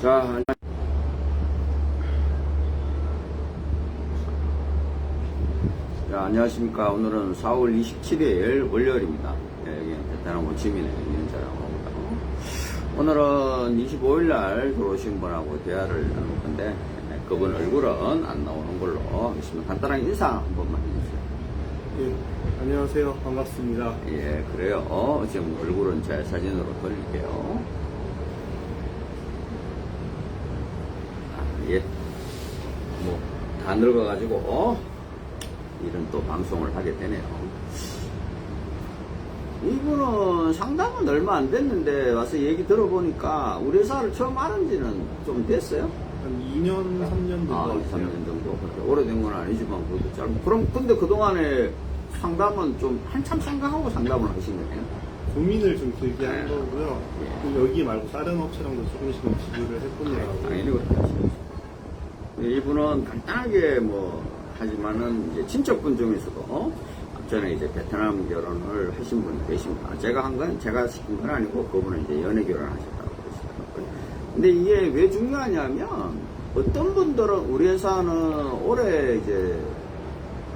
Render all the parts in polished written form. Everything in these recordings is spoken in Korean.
자, 안녕하십니까. 오늘은 4월 27일 월요일입니다. 여기는 베트남 호치민에 있는 사람입니다. 오늘은 25일날 들어오신 분하고 대화를 나눌 건데, 그분 얼굴은 안 나오는 걸로 하겠습니다. 간단하게 인사 한 번만 해주세요. 예, 안녕하세요. 반갑습니다. 예, 그래요. 지금 얼굴은 제 사진으로 돌릴게요. 예. 뭐, 다 늙어가지고, 이런 또 방송을 하게 되네요. 이분은 상담은 얼마 안 됐는데, 와서 얘기 들어보니까, 우리 회사를 처음 아는 지는 좀 됐어요? 한 2년, 3년 된 것 같아요. 3년 정도. 그렇게 오래된 건 아니지만, 그것도 짧고. 그럼, 근데 그동안에 상담은 좀 한참 생각하고 상담을 하신 거네요? 고민을 좀 길게 한 거고요. 또 여기 말고 다른 업체랑도 조금씩은 비교를 해보느라고. 당연히 그렇게 하시죠. 이분은 간단하게 뭐, 하지만은 이제 친척분 중에서도 전에 이제 베트남 결혼을 하신 분이 계십니다. 제가 한 건 제가 시킨 건 아니고 그분은 이제 연애 결혼하셨다고 그러시더라고요. 근데 이게 왜 중요하냐면 어떤 분들은 우리 회사는 올해 이제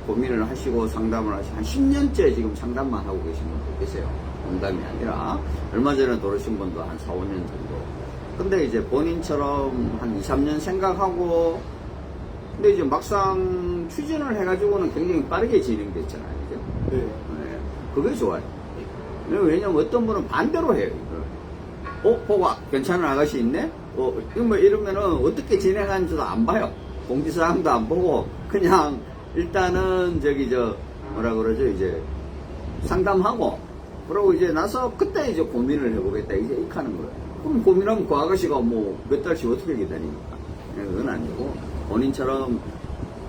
고민을 하시고 상담을 하시고 한 10년째 지금 상담만 하고 계신 분도 계세요. 농담이 아니라 얼마 전에 들어오신 분도 한 4, 5년 정도. 근데 이제 본인처럼 한 2, 3년 생각하고 근데 이제 막상 추진을 해가지고는 굉장히 빠르게 진행됐잖아요. 그죠? 네. 네. 그게 좋아요. 왜냐면 어떤 분은 반대로 해요, 이걸. 보고, 괜찮은 아가씨 있네? 뭐 이러면은 어떻게 진행하는지도 안 봐요. 공지사항도 안 보고, 그냥 일단은 뭐라 그러죠, 이제 상담하고, 그러고 이제 나서 그때 이제 고민을 해보겠다, 이제 이렇게 하는 거예요. 그럼 고민하면 그 아가씨가 뭐 몇 달씩 어떻게 기다립니까? 그건 아니고. 본인처럼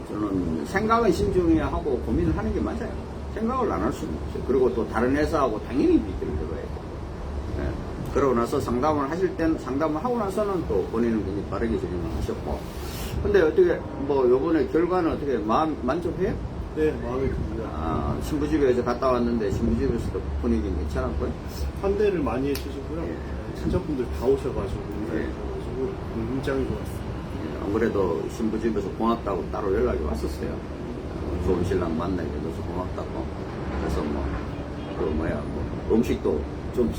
저는 생각은 신중히 하고 고민을 하는 게 맞아요. 생각을 안 할 수는 없어요. 그리고 또 다른 회사하고 당연히 비교를 해봐야 돼요. 네. 그러고 나서 상담을 하실 때는 상담을 하고 나서는 또 본인은 굉장히 빠르게 진행을 하셨고. 근데 어떻게 뭐 요번에 결과는 어떻게 만족해요? 네, 마음에 듭니다. 신부집에 이제 갔다 왔는데 신부집에서도 분위기는 괜찮았고요. 환대를 많이 해주시고요. 예. 친척분들 다 오셔가지고 예. 굉장히 좋았어요. 안 그래도 신부집에서 고맙다고 따로 연락이 왔었어요. 좋은 신랑 만나게 돼서 고맙다고. 그래서 음식도 좀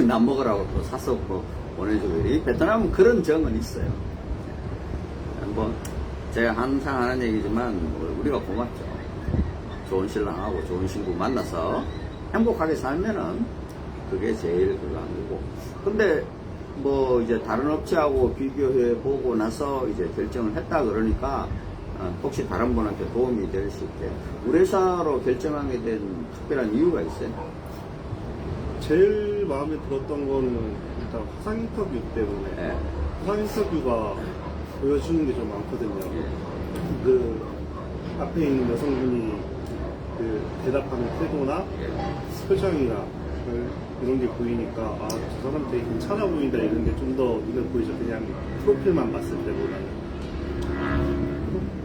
남 먹으라고 또 샀었고 보내주고. 이 베트남은 그런 정은 있어요. 뭐 제가 항상 하는 얘기지만 우리가 고맙죠. 좋은 신랑하고 좋은 신부 만나서 행복하게 살면은 그게 제일 그거 한 거고. 근데 뭐 이제 다른 업체하고 비교해 보고 나서 이제 결정을 했다 그러니까 혹시 다른 분한테 도움이 될 수 있게 우리 회사로 결정하게 된 특별한 이유가 있어요? 제일 마음에 들었던 거는 일단 화상 인터뷰 때문에 네. 화상 인터뷰가 보여주는 게 좀 많거든요. 예. 그 앞에 있는 여성분이 그 대답하는 태도나 표정이나 이런 게 보이니까 저 사람 되게 괜찮아 보인다 이런 게 좀 더 눈에 보이죠. 그냥 프로필만 봤을 때보다는.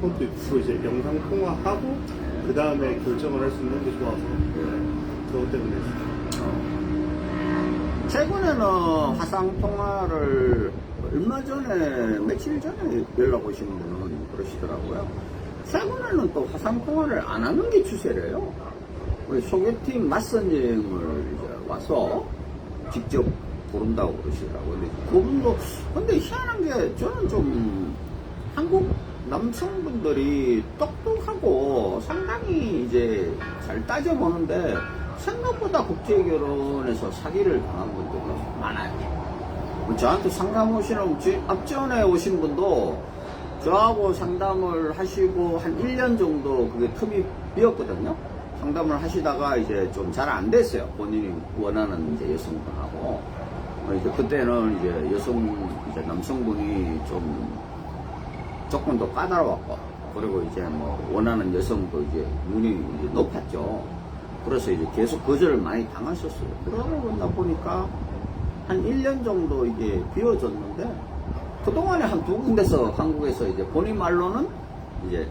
그것도 있고 이제 영상 통화하고 그 다음에 결정을 할 수 있는 게 좋아서 그것 때문에 최근에는 화상 통화를 얼마 전에 며칠 전에 연락 오신 분은 그러시더라고요. 최근에는 또 화상 통화를 안 하는 게 추세래요. 우리 소개팅 맞선님을 이제 와서 직접 부른다고 그러시더라고요. 근데 그분도, 근데 희한한 게 저는 좀 한국 남성분들이 똑똑하고 상당히 이제 잘 따져보는데 생각보다 국제결혼에서 사기를 당한 분들이 많아요. 저한테 상담 오시는, 앞전에 오신 분도 저하고 상담을 하시고 한 1년 정도 그게 틈이 비었거든요. 상담을 하시다가 이제 좀 잘 안 됐어요. 본인이 원하는 이제 여성분하고. 이제 그때는 이제 남성분이 좀 조금도 까다로웠고, 그리고 이제 뭐 원하는 여성도 이제 눈이 이제 높았죠. 그래서 이제 계속 거절을 많이 당하셨어요. 그러다 보니까 한 1년 정도 이게 비워졌는데, 그동안에 한 2군데서 한국에서 이제 본인 말로는 이제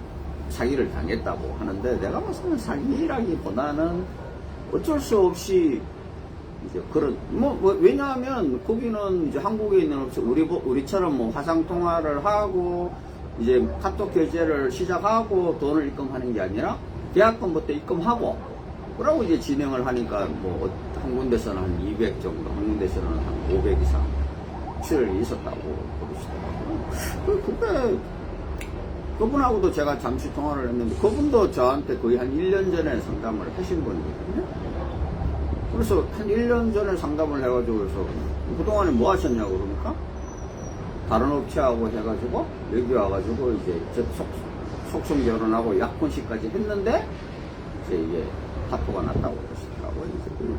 사기를 당했다고 하는데, 내가 봤을 때는 사기라기보다는 어쩔 수 없이 이제 그런, 왜냐하면 거기는 이제 한국에 있는 업체, 우리처럼 뭐 화상통화를 하고, 이제 카톡 결제를 시작하고 돈을 입금하는 게 아니라 계약금부터 입금하고, 그러고 이제 진행을 하니까 뭐 한 군데서는 한 200 정도, 한 군데서는 한 500 이상 출혈이 있었다고 그러시더라고요. 그때 그분하고도 제가 잠시 통화를 했는데 그분도 저한테 거의 한 1년 전에 상담을 하신 분이거든요. 그래서 한 1년 전에 상담을 해가지고 그래서 그동안에 뭐 하셨냐고 그러니까 다른 업체하고 해가지고 여기 와가지고 이제 속성 결혼하고 약혼식까지 했는데 이제 이게 파토가 났다고 그러시더라고요. 이제 그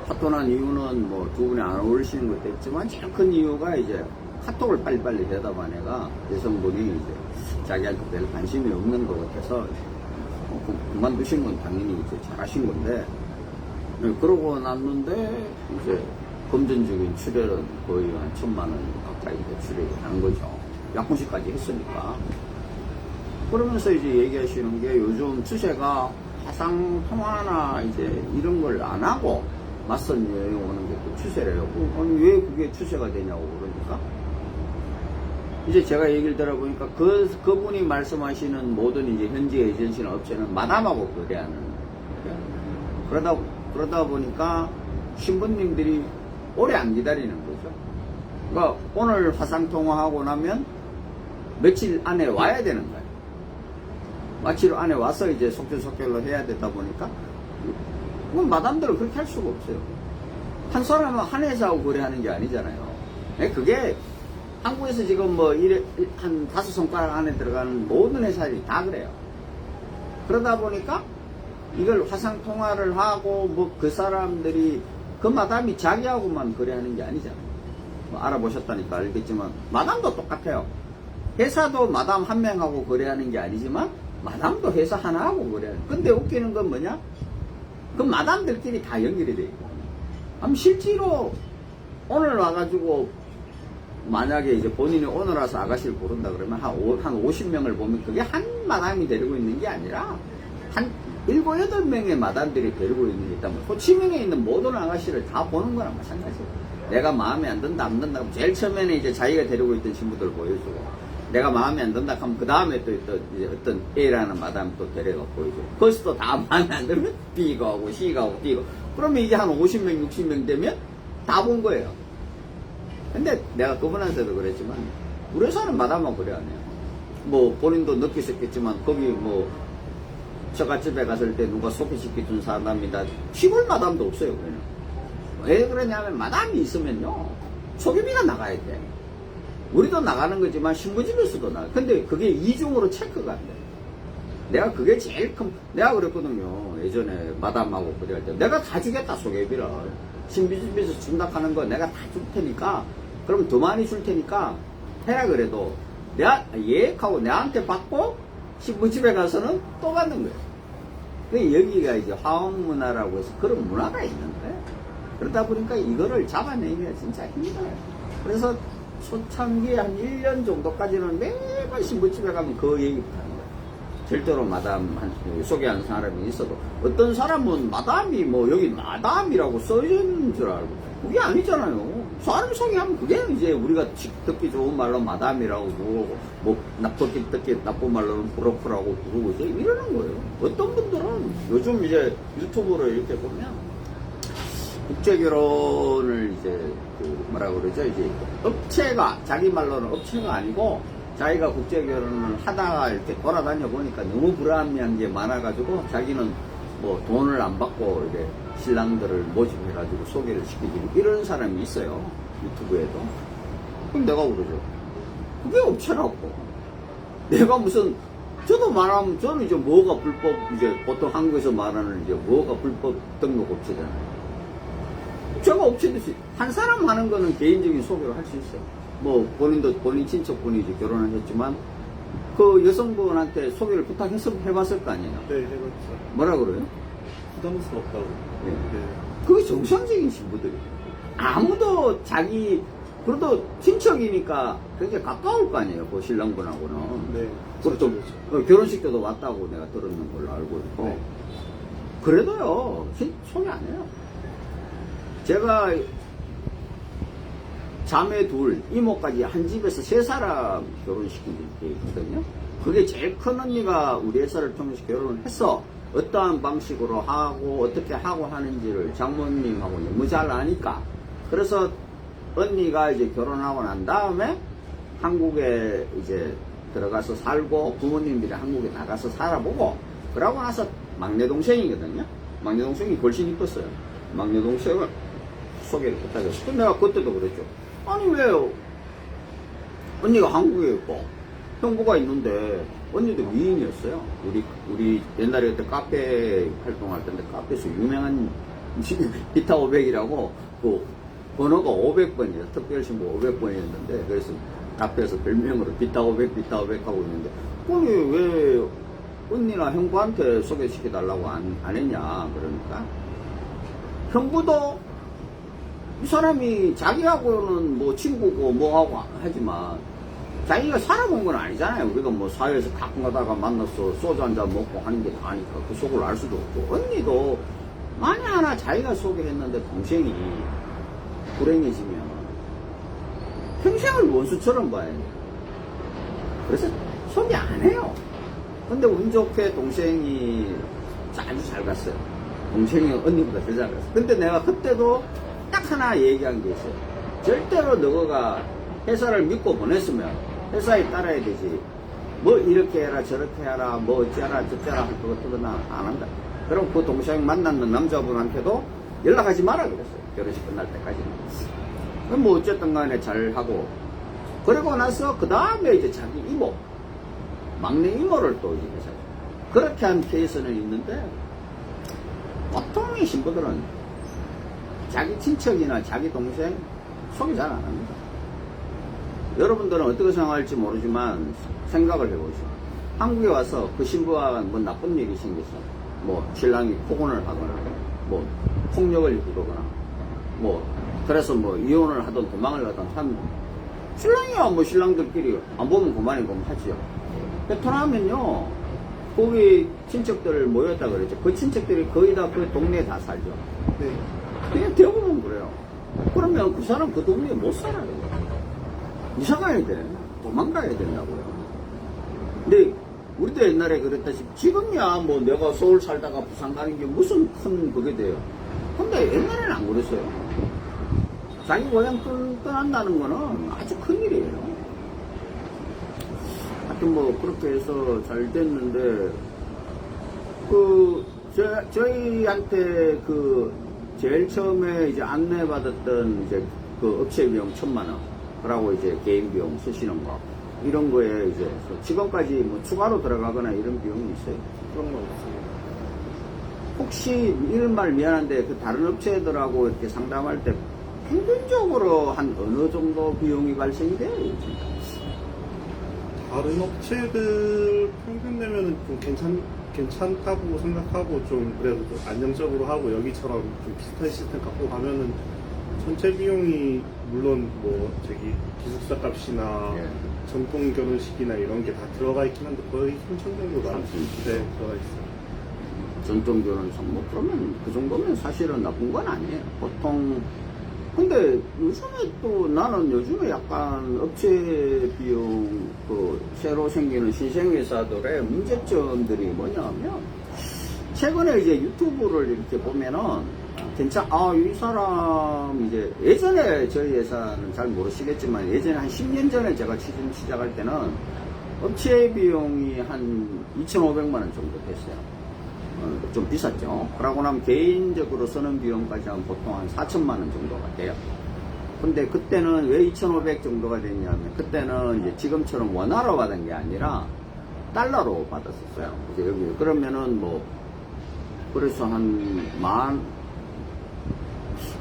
파토 난 이유는 뭐 두 분이 안 어울리시는 것도 있지만 제일 큰 이유가 이제 카톡을 빨리빨리 대답한 애가 여성분이 이제 자기한테 별 관심이 없는 것 같아서 그만두신 건 당연히 이제 잘하신 건데 그러고 났는데 이제 금전적인 출혈은 거의 한 1,000만 원 가까이 출혈이 난 거죠. 약혼식까지 했으니까. 그러면서 이제 얘기하시는 게 요즘 추세가 화상통화나 이제 이런 걸 안 하고 맞선 여행 오는 게 또 추세래요. 아니, 왜 그게 추세가 되냐고 그러니까. 이제 제가 얘기를 들어보니까 그분이 말씀하시는 모든 이제 현지 에이전시나 업체는 마담하고 거래하는 거예요. 그러다 보니까 신부님들이 오래 안 기다리는 거죠. 그러니까 오늘 화상통화하고 나면 며칠 안에 와야 되는 거예요. 며칠 안에 와서 이제 속전속결로 해야 되다 보니까 그건 마담들은 그렇게 할 수가 없어요. 한 사람은 한 회사하고 거래하는 게 아니잖아요. 그게 한국에서 지금 뭐 한 5손가락 안에 들어가는 모든 회사들이 다 그래요. 그러다 보니까 이걸 화상통화를 하고 뭐 그 사람들이 그 마담이 자기하고만 거래하는 게 아니잖아요. 뭐 알아보셨다니까 알겠지만 마담도 똑같아요. 회사도 마담 한 명하고 거래하는 게 아니지만 마담도 회사 하나하고 거래하는. 근데 웃기는 건 뭐냐? 그 마담들끼리 다 연결이 돼 있고. 실제로 오늘 와가지고 만약에 이제 본인이 오늘 와서 아가씨를 고른다 그러면 한 50명을 보면 그게 한 마담이 데리고 있는 게 아니라 한 7, 8명의 마담들이 데리고 있는 게 있다면 호치민에 있는 모든 아가씨를 다 보는 거랑 마찬가지예요. 내가 마음에 안 든다 안 든다 하면 제일 처음에는 이제 자기가 데리고 있던 친구들 보여주고 내가 마음에 안 든다 하면 그 다음에 또 이제 어떤 A라는 마담 또 데려가 보여주고 거기서 또 다 마음에 안 들면 B가 오고 C가 오고 D가 오고 그러면 이제 한 50명 60명 되면 다 본 거예요. 근데 내가 그분한테도 그랬지만 우리 회사는 마담만 그래 안 해요. 뭐 본인도 느끼셨겠지만 거기 뭐 처갓집에 갔을 때 누가 소개시켜준 사람이다 시골 마담도 없어요. 그냥. 왜 그러냐면 마담이 있으면요 소개비가 나가야 돼. 우리도 나가는 거지만 신부집에서도 나가. 근데 그게 이중으로 체크가 안 돼. 내가 그게 제일 큰 내가 그랬거든요. 예전에 마담하고 그래 할 때 내가 다 주겠다 소개비를. 신부집에서 준다 하는 거 내가 다 줄 테니까 그럼 더 많이 줄 테니까 해라 그래도 내가 예약하고 내한테 받고 신부집에 가서는 또 받는 거예요. 여기가 이제 화원 문화라고 해서 그런 문화가 있는데 그러다 보니까 이거를 잡아내기가 진짜 힘들어요. 그래서 초창기에 한 1년 정도까지는 매번 신부집에 가면 그 얘기부터 하는 거예요. 절대로 마담 소개하는 사람이 있어도 어떤 사람은 마담이 뭐 여기 마담이라고 써있는 줄 알고 그게 아니잖아요. 사람 소개하면 그게 이제 우리가 듣기 좋은 말로 마담이라고 부르고 뭐 듣기 나쁜 말로는 브로커라고 부르고 이제 이러는 거예요. 어떤 분들은 요즘 이제 유튜브를 이렇게 보면 국제결혼을 이제 그 뭐라 그러죠? 이제 업체가 자기 말로는 업체가 아니고 자기가 국제결혼을 하다가 이렇게 돌아다녀 보니까 너무 불합리한 게 많아가지고 자기는 뭐 돈을 안 받고 이제 신랑들을 모집해가지고 소개를 시키고 이런 사람이 있어요. 유튜브에도. 그럼 내가 그러죠. 그게 업체라고. 내가 무슨 저도 말하면 저는 이제 뭐가 불법 이제 보통 한국에서 말하는 이제 뭐가 불법 등록 업체잖아요. 제가 업체듯이 한 사람 하는 거는 개인적인 소개를 할 수 있어요. 뭐 본인 친척분이 이제 결혼하셨지만 그 여성분한테 소개를 해봤을 거 아니에요. 네, 해봤죠. 뭐라 그래요? 부담스럽다고. 네. 네. 그게 정상적인 신부들이에요. 아무도 그래도 친척이니까 굉장히 가까울 거 아니에요. 그 신랑분하고는. 네. 그렇죠. 결혼식 때도 왔다고 내가 들었는 걸로 알고 있고. 네. 그래도요, 소개 안 해요. 제가 자매 둘, 이모까지 한 집에서 3사람 결혼시킨 게 있거든요. 그게 제일 큰 언니가 우리 회사를 통해서 결혼을 했어. 어떠한 방식으로 하고 어떻게 하고 하는지를 장모님하고 너무 잘 아니까. 그래서 언니가 이제 결혼하고 난 다음에 한국에 이제 들어가서 살고 부모님들이 한국에 나가서 살아보고, 그러고 나서 막내 동생이거든요. 막내 동생이 훨씬 이뻤어요. 막내 동생을 소개를 부탁했어. 근데 내가 그때도 그랬죠. 아니 왜요? 언니가 한국에 있고 형부가 있는데, 언니도 미인이었어요. 우리 옛날에 그때 카페 활동할 때인데 카페에서 유명한 비타 500이라고 그 번호가 500번이에요. 특별신고 500번이었는데, 그래서 카페에서 별명으로 비타 500 하고 있는데, 아니 왜 언니나 형부한테 소개시켜달라고 안 했냐? 그러니까 형부도 이 사람이 자기하고는 뭐 친구고 뭐하고 하지만 자기가 살아본 건 아니잖아요. 우리가 뭐 사회에서 가끔 가다가 만나서 소주 한잔 먹고 하는 게 다 아니까 그 속을 알 수도 없고, 언니도 만에 하나 자기가 소개했는데 동생이 불행해지면 평생을 원수처럼 봐야 돼. 그래서 소개 안 해요. 근데 운 좋게 동생이 아주 잘 갔어요. 동생이 언니보다 더 잘 갔어요. 근데 내가 그때도 딱 하나 얘기한 게 있어요. 절대로 너가 회사를 믿고 보냈으면 회사에 따라야 되지. 뭐 이렇게 해라 저렇게 해라 뭐 어쩌라 저쩌라 할 것 같으면 안 한다. 그럼 그 동생 만났는 남자분한테도 연락하지 마라 그랬어요. 결혼식 끝날 때까지는. 그럼 뭐 어쨌든 간에 잘하고, 그러고 나서 그 다음에 이제 자기 이모, 막내 이모를 또 이제 회사에 그렇게 한 케이스는 있는데, 보통의 신부들은 자기 친척이나 자기 동생 소개 잘 안 합니다. 여러분들은 어떻게 생각할지 모르지만 생각을 해보시죠. 한국에 와서 그 신부가 뭐 나쁜 일이 생겼어. 뭐 신랑이 폭언을 하거나 뭐 폭력을 일으키거나 뭐 그래서 뭐 이혼을 하든 도망을 가든 한 신랑이야 뭐 신랑들끼리 안 보면 그만이고 뭐 하지요. 베트남은요 거기 친척들 모였다 그랬죠. 그 친척들이 거의 다 그 동네에 다 살죠. 네. 그냥 대부분 그래요. 그러면 그 사람 그 동네에 못 살아요. 이사 가야 돼. 도망가야 된다고요. 근데 우리도 옛날에 그랬다시피 지금이야 뭐 내가 서울 살다가 부산 가는 게 무슨 큰 그게 돼요. 근데 옛날에는 안 그랬어요. 자기 고향 떠난다는 거는 아주 큰 일이에요. 하여튼 뭐 그렇게 해서 잘 됐는데, 저희한테 제일 처음에 이제 안내받았던 이제 그 업체 비용 1,000만 원하고 이제 개인 비용 쓰시는 거, 이런 거에 이제 지금까지 뭐 추가로 들어가거나 이런 비용이 있어요? 그런 건 없습니다. 혹시 이런 말 미안한데 그 다른 업체들하고 이렇게 상담할 때 평균적으로 한 어느 정도 비용이 발생이 돼요? 다른 업체들 평균 내면은 좀 괜찮다고 생각하고 좀 그래도 좀 안정적으로 하고 여기처럼 좀 비슷한 시스템 갖고 가면은 전체 비용이 물론 뭐 기숙사 값이나 예. 전통 결혼식이나 이런 게 다 들어가 있긴 한데 거의 3천 정도 들어가 있어요. 전통 결혼식 뭐 그러면 그 정도면 사실은 나쁜 건 아니에요. 보통. 근데 요즘에 또 나는 요즘에 약간 업체 비용 새로 생기는 신생회사들의 문제점들이 뭐냐면, 최근에 이제 유튜브를 이렇게 보면은 이 사람 이제 예전에 저희 회사는 잘 모르시겠지만 예전에 한 10년 전에 제가 시작할 때는 업체 비용이 한 2,500만 원 정도 됐어요. 좀 비쌌죠. 그러고 나면 개인적으로 쓰는 비용까지 하면 보통 한 4천만 원 정도가 돼요. 근데 그때는 왜 2,500 정도가 됐냐면, 그때는 이제 지금처럼 원화로 받은 게 아니라 달러로 받았었어요. 이제 여기 그러면은 뭐 그래서 한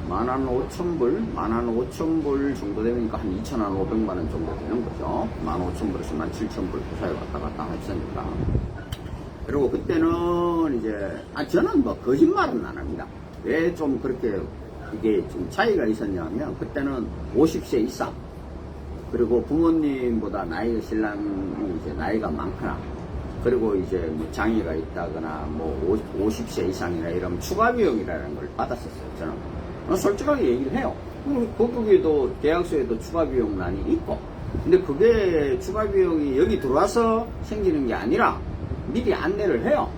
15,000불 정도 되니까 한 2,500만 원 정도 되는 거죠. 15,000불에서 17,000불 그 사이 왔다 갔다 했으니까. 그리고 그때는 이제, 저는 뭐 거짓말은 안 합니다. 왜 좀 그렇게 이게 좀 차이가 있었냐면, 그때는 50세 이상, 그리고 부모님보다 신랑이 이제 나이가 많거나, 그리고 이제 뭐 장애가 있다거나, 뭐 50세 이상이나 이러면 추가 비용이라는 걸 받았었어요, 저는. 솔직하게 얘기를 해요. 거기에도 계약서에도 추가 비용란이 있고, 근데 그게 추가 비용이 여기 들어와서 생기는 게 아니라 미리 안내를 해요.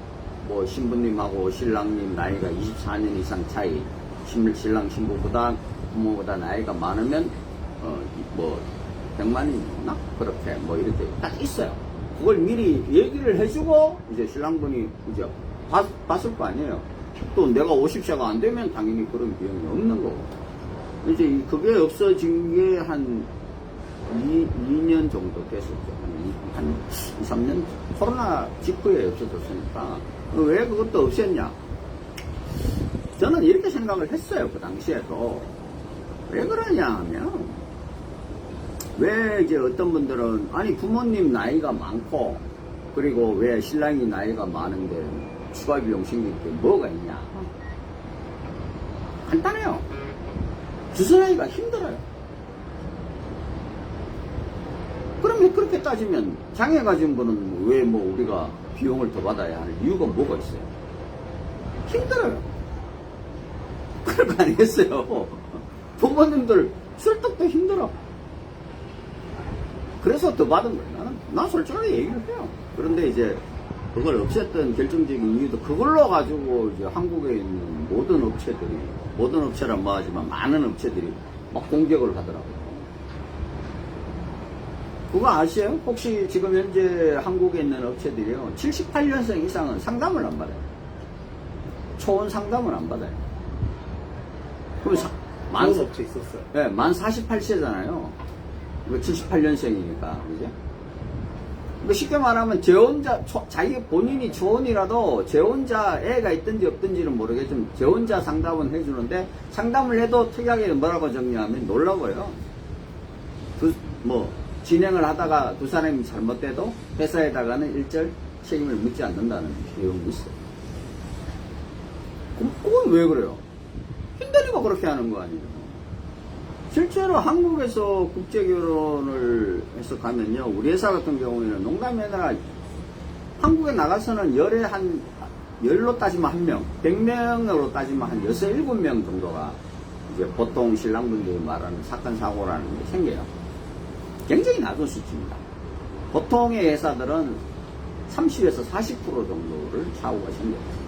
뭐 신부님하고 신랑님 나이가 24년 이상 차이, 신랑 신부보다 부모보다 나이가 많으면 뭐 100만이나 그렇게 뭐 이렇게 딱 있어요. 그걸 미리 얘기를 해주고 이제 신랑분이 이제 봤을 거 아니에요. 또 내가 50세가 안 되면 당연히 그런 비용이 없는 거고. 이제 그게 없어진 게 한 2년 정도 됐었죠. 한 2, 3년 코로나 직후에 없어졌으니까 왜 그것도 없앴냐? 저는 이렇게 생각을 했어요. 그 당시에도. 왜 그러냐 하면 왜 이제 어떤 분들은 아니 부모님 나이가 많고 그리고 왜 신랑이 나이가 많은데 추가 비용 생길 게 뭐가 있냐? 간단해요. 주선하기가 힘들어요. 그러면 그렇게 따지면 장애 가진 분은 왜 뭐 우리가 비용을 더 받아야 하는 이유가 뭐가 있어요? 힘들어요. 그럴 거 아니겠어요? 부모님들 술떡도 힘들어. 그래서 더 받은 거예요. 난 솔직하게 얘기를 해요. 그런데 이제 그걸 없앴던 결정적인 이유도 그걸로 가지고 이제 한국에 있는 모든 업체들이, 모든 업체란 뭐하지만 많은 업체들이 막 공격을 하더라고요. 그거 아세요? 혹시 지금 현재 한국에 있는 업체들이요, 78년생 이상은 상담을 안 받아요. 초원 상담을 안 받아요. 그럼 그런 업체 있었어요. 네, 만 48세잖아요. 78년생이니까, 그죠? 쉽게 말하면 재혼자, 자기 본인이 초혼이라도 재혼자 애가 있든지 없든지는 모르겠지만 재혼자 상담은 해주는데 상담을 해도 특이하게 뭐라고 정리하면 놀라고요. 진행을 하다가 두 사람이 잘못돼도 회사에다가는 일절 책임을 묻지 않는다는 내용이 있어요. 그건 왜 그래요? 힘드니까 그렇게 하는 거 아니에요? 실제로 한국에서 국제결혼을 해서 가면요, 우리 회사 같은 경우에는 농담이 아니라 한국에 나가서는 열로 따지면 1명, 100명으로 따지면 한 6, 7명 정도가 이제 보통 신랑분들이 말하는 사건, 사고라는 게 생겨요. 굉장히 낮은 수치입니다. 보통의 회사들은 30에서 40% 정도를 사고가 생겨요.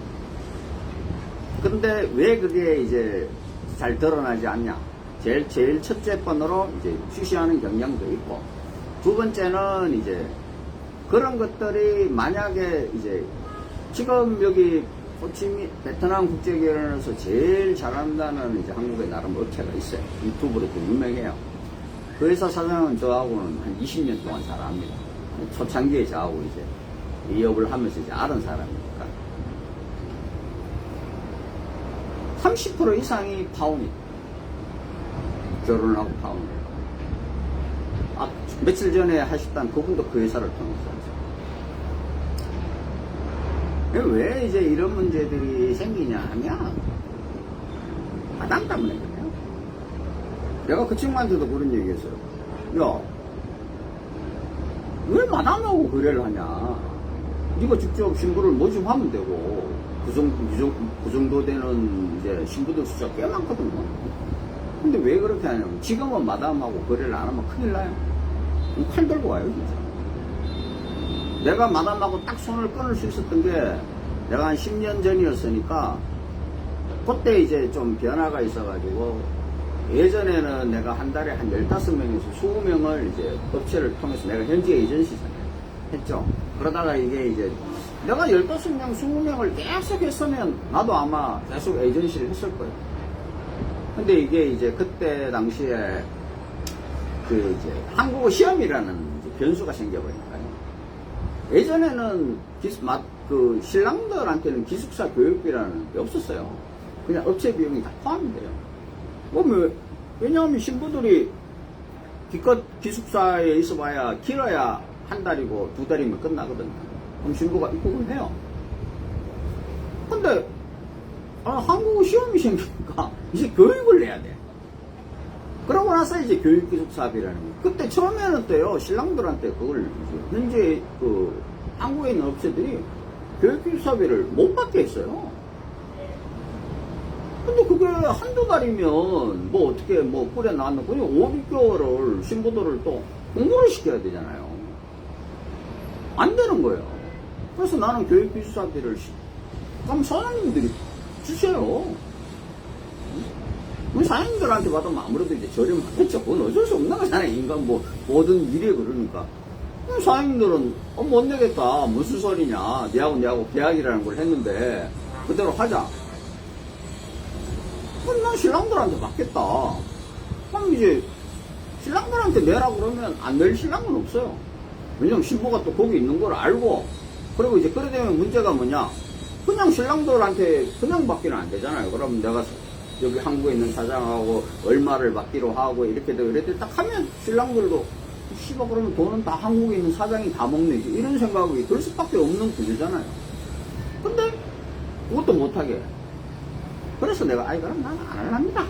근데 왜 그게 이제 잘 드러나지 않냐? 제일 첫째 번으로 이제 취시하는 경향도 있고, 두 번째는 이제 그런 것들이 만약에 이제 지금 여기 호치민 베트남 국제결혼에서 제일 잘한다는 이제 한국의 나름 업체가 있어요. 유튜브로도 유명해요. 그 회사 사장은 저하고는 한 20년 동안 잘 압니다. 초창기에 저하고 이제 이 업을 하면서 이제 아는 사람이니까. 30% 이상이 파혼이에요. 결혼을 하고 파혼을. 며칠 전에 하셨던 그분도 그 회사를 통해서. 왜 이제 이런 문제들이 생기냐 하면, 마담 때문에 그래요. 내가 그 친구한테도 그런 얘기 했어요. 야, 왜 마담하고 거래를 하냐? 네가 직접 신부를 모집하면 되고, 그 정도 되는 이제 신부들 숫자 꽤 많거든요. 근데 왜 그렇게 하냐면, 지금은 마담하고 거래를 안 하면 큰일 나요. 칼 들고 와요, 진짜. 내가 마담하고 딱 손을 끊을 수 있었던 게, 내가 한 10년 전이었으니까, 그때 이제 좀 변화가 있어가지고, 예전에는 내가 한 달에 한 15명에서 20명을 이제 업체를 통해서 내가 현지 에이전시잖아요. 했죠. 그러다가 이게 이제, 내가 15명, 20명을 계속 했으면, 나도 아마 계속 에이전시를 했을 거예요. 근데 이게 이제 그때 당시에 그 이제 한국어 시험이라는 이제 변수가 생겨버리니까요. 예전에는 그 신랑들한테는 기숙사 교육비라는 게 없었어요. 그냥 업체 비용이 다 포함이 돼요. 왜냐하면 신부들이 기껏 기숙사에 있어봐야 길어야 한 달이고 2달이면 끝나거든요. 그럼 신부가 입국을 해요. 근데 한국어 시험이 생기니까 이제 교육을 내야 돼. 그러고 나서 이제 교육기숙사비라는 거. 그때 처음에는 또요, 신랑들한테 그걸 이제 현재 그 한국에 있는 업체들이 교육기숙사비를 못 받게 했어요. 근데 그게 한두 달이면 뭐 어떻게 뭐 꿀에 나왔나. 그냥 5, 6개월을 신부들을 또 공부를 시켜야 되잖아요. 안 되는 거예요. 그래서 나는 교육비수사비를 그럼 사장님들이 주세요. 우리 사장님들한테 받으면 아무래도 이제 저렴하겠죠. 그건 어쩔 수 없는 거잖아요. 인간 뭐 모든 일이 그러니까. 그럼 사장님들은 못 내겠다. 무슨 소리냐. 내하고 계약이라는 걸 했는데 그대로 하자. 그럼 난 신랑들한테 받겠다. 그럼 이제 신랑들한테 내라 그러면 안 낼 신랑은 없어요. 왜냐면 신부가 또 거기 있는 걸 알고, 그리고 이제 그래 되면 문제가 뭐냐. 그냥 신랑들한테 그냥 받기는 안 되잖아요. 그럼 내가 여기 한국에 있는 사장하고 얼마를 받기로 하고 이렇게 되고 이렇게 딱 하면 신랑들도 씨발 그러면 돈은 다 한국에 있는 사장이 다 먹네 이런 생각이 들 수밖에 없는 구조잖아요. 근데 그것도 못하게. 그래서 내가 아이 그럼 나는 안 할랍니다.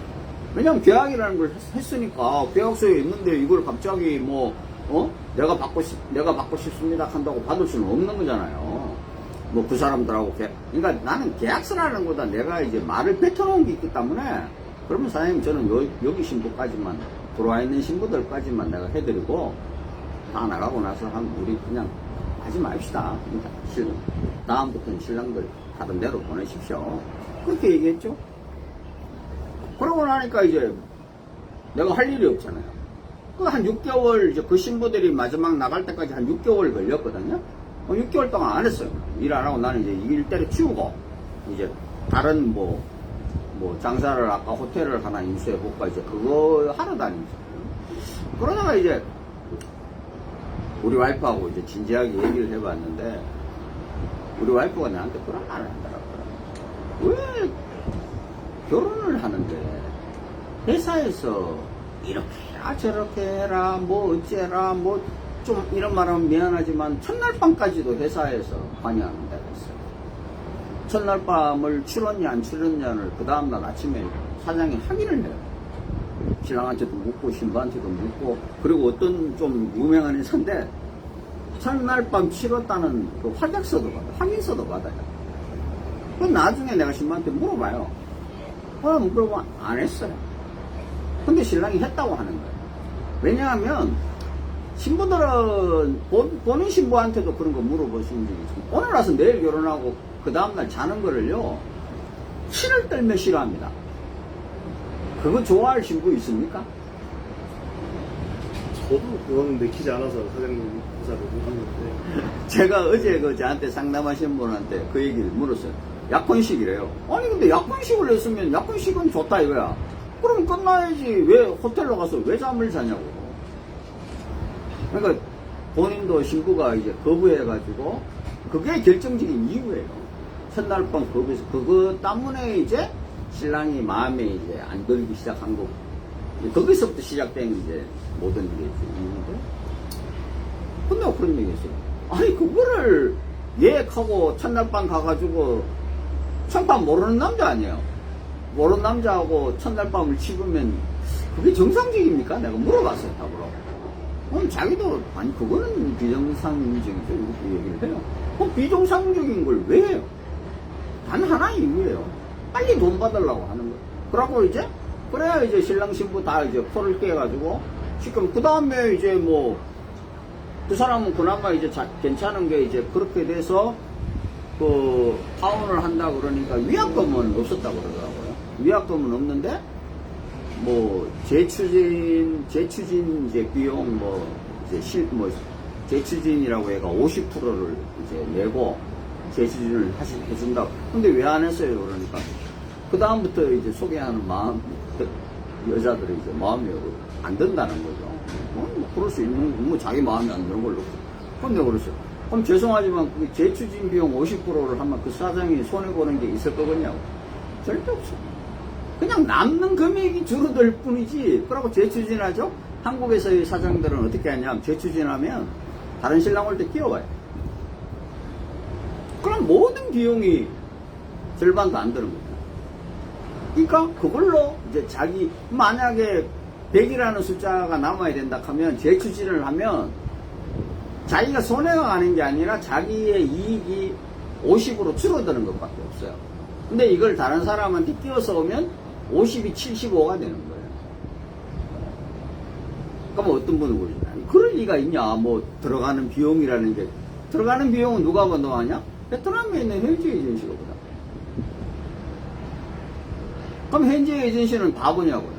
왜냐면 계약이라는 걸 했으니까 계약서에 있는데 이걸 갑자기 뭐 내가 받고 싶습니다 한다고 받을 수는 없는 거잖아요. 뭐 그 사람들하고 그러니까 나는 계약서라는 것보다 내가 이제 말을 뱉어놓은 게 있기 때문에 그러면 사장님 저는 여기 신부까지만 들어와 있는 신부들까지만 내가 해드리고 다 나가고 나서 우리 그냥 하지 맙시다. 그러니까 다음부터는 신랑들 다른 데로 보내십시오. 그렇게 얘기했죠. 그러고 나니까 이제 내가 할 일이 없잖아요. 그 한 6개월 이제 그 신부들이 마지막 나갈 때까지 한 6개월 걸렸거든요. 6개월 동안 안 했어요. 일 안 하고 나는 이제 일 때려치우고 이제 다른 뭐 장사를 아까 호텔을 하나 인수해 볼까 이제 그거 하러 다니죠. 그러다가 이제 우리 와이프하고 이제 진지하게 얘기를 해봤는데 우리 와이프가 나한테 그런 말을 하더라고요. 왜 결혼을 하는데 회사에서 이렇게 해라 저렇게 해라 뭐 어째라 뭐 좀 이런 말하면 미안하지만 첫날 밤까지도 회사에서 관여하는다고 했어요. 첫날 밤을 치렀냐 안 치렀냐를 그 다음날 아침에 사장이 확인을 해요. 신랑한테도 묻고 신부한테도 묻고 그리고 어떤 좀 유명한 회사인데 첫날 밤 치렀다는 그 확약서도 받아요. 확인서도 받아요. 그럼 나중에 내가 신부한테 물어봐요. 물어보면 안 했어요. 근데 신랑이 했다고 하는 거예요. 왜냐하면 신부들은 보는 신부한테도 그런 거 물어보신 적이 있어요. 오늘 와서 내일 결혼하고 그 다음날 자는 거를요 신을 떨며 싫어합니다. 그거 좋아할 신부 있습니까? 저도 그거는 내키지 않아서 사장님 회사를 못하는데 제가 어제 그 저한테 상담하신 분한테 그 얘기를 물었어요. 약혼식이래요. 아니 근데 약혼식을 했으면 약혼식은 좋다 이거야. 그럼 끝나야지 왜 호텔로 가서 왜 잠을 자냐고. 그러니까 본인도 신부가 이제 거부해가지고 그게 결정적인 이유예요. 첫날 밤 거부해서 그거 때문에 이제 신랑이 마음에 이제 안 들기 시작한 거고 거기서부터 시작된 이제 모든 게 있는데 근데 그런 얘기 했어요. 아니 그거를 예약하고 첫날 밤 가가지고 첫밤 모르는 남자 아니에요. 모르는 남자하고 첫날 밤을 치르면 그게 정상적입니까? 내가 물어봤어요 답으로. 그럼 자기도 아니 그거는 비정상적이죠 이렇게 얘기를 해요. 그럼 비정상적인 걸 왜 해요? 단 하나 이유예요. 빨리 돈 받으려고 하는 거예요. 그러고 이제 그래야 이제 신랑 신부 다 이제 코를 깨가지고 지금 그 다음에 이제 뭐 그 사람은 그나마 이제 괜찮은 게 이제 그렇게 돼서 그 파혼을 한다 그러니까 위약금은 없었다 그러더라고요. 위약금은 없는데 뭐 재추진 이제 비용 재추진이라고 해가 50%를 이제 내고 재추진을 해준다. 근데 왜 안 했어요? 그러니까 그 다음부터 이제 소개하는 여자들이 이제 마음이 안 든다는 거죠. 뭐 그럴 수 있는 뭐 자기 마음이 안 드는 걸로. 근데 그랬어요. 그럼 죄송하지만 그 재추진 비용 50%를 하면 그 사장이 손해 보는 게 있을 거겠냐고. 절대 없어요. 그냥 남는 금액이 줄어들 뿐이지. 그러고 재추진하죠? 한국에서의 사장들은 어떻게 하냐면 재추진하면 다른 신랑 올 때 끼워와요. 그럼 모든 비용이 절반도 안 드는 거예요. 그러니까 그걸로 이제 자기 만약에 100이라는 숫자가 남아야 된다 하면 재추진을 하면 자기가 손해가 가는 게 아니라 자기의 이익이 50으로 줄어드는 것밖에 없어요. 근데 이걸 다른 사람한테 띄워서 오면 50이 75가 되는 거예요. 그럼 어떤 분은 그러잖아요. 그럴 리가 있냐. 뭐 들어가는 비용이라는 게. 들어가는 비용은 누가 건너가냐? 베트남에 있는 현지 에이전시가 보다. 그럼 현지 에이전시는 바보냐고요.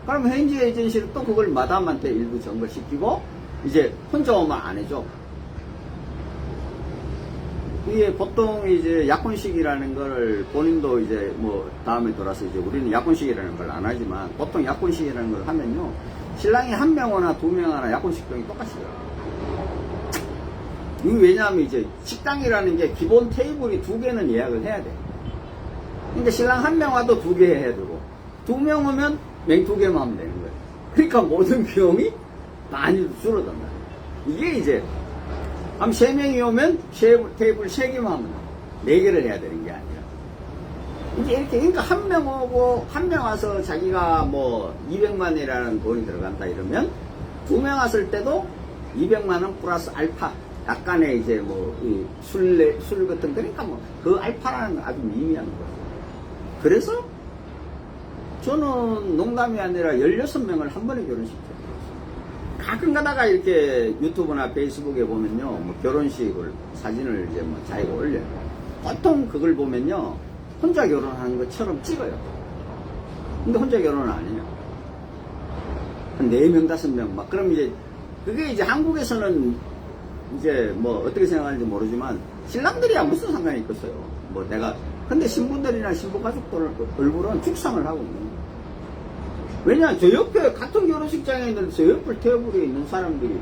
그럼 현지 에이전시는 또 그걸 마담한테 일부 전거시키고 이제 혼자 오면 안 해줘. 이게 보통 이제 약혼식이라는 걸 본인도 이제 뭐 다음에 돌아서 이제 우리는 약혼식이라는 걸 안 하지만 보통 약혼식이라는 걸 하면요. 신랑이 한 명이나 두 명이나 약혼식 병이 똑같아요. 이게 왜냐하면 이제 식당이라는 게 기본 테이블이 2개는 예약을 해야 돼. 그러니까 신랑 한 명 와도 2개 해야 되고 2명 오면 맹 2개만 하면 되는 거예요. 그러니까 모든 비용이 많이 줄어든다. 이게 이제 한 3명이 오면 테이블 3개만 하면 돼. 4개를 해야 되는 게 아니라. 이제 이렇게, 그러니까 한 명 오고, 한 명 와서 자기가 뭐 200만이라는 돈이 들어간다 이러면 2명 왔을 때도 200만원 플러스 알파. 약간의 이제 뭐, 술 같은, 그러니까 뭐, 그 알파라는 건 아주 미미한 거예요. 그래서 저는 농담이 아니라 16명을 한 번에 결혼시켜요. 가끔 가다가 이렇게 유튜브나 페이스북에 보면요, 뭐 결혼식을, 사진을 이제 뭐 자기가 올려요. 보통 그걸 보면요, 혼자 결혼하는 것처럼 찍어요. 근데 혼자 결혼은 아니에요. 한 4명, 5명, 막, 그럼 이제, 그게 이제 한국에서는 이제 뭐 어떻게 생각하는지 모르지만, 신랑들이야 무슨 상관이 있겠어요. 뭐 내가, 근데 신부들이나 신부 가족들 얼굴은 축상을 하고 있는 거예요. 왜냐, 저 옆에 같은 결혼식장에 있는 저 옆에 테이블에 있는 사람들이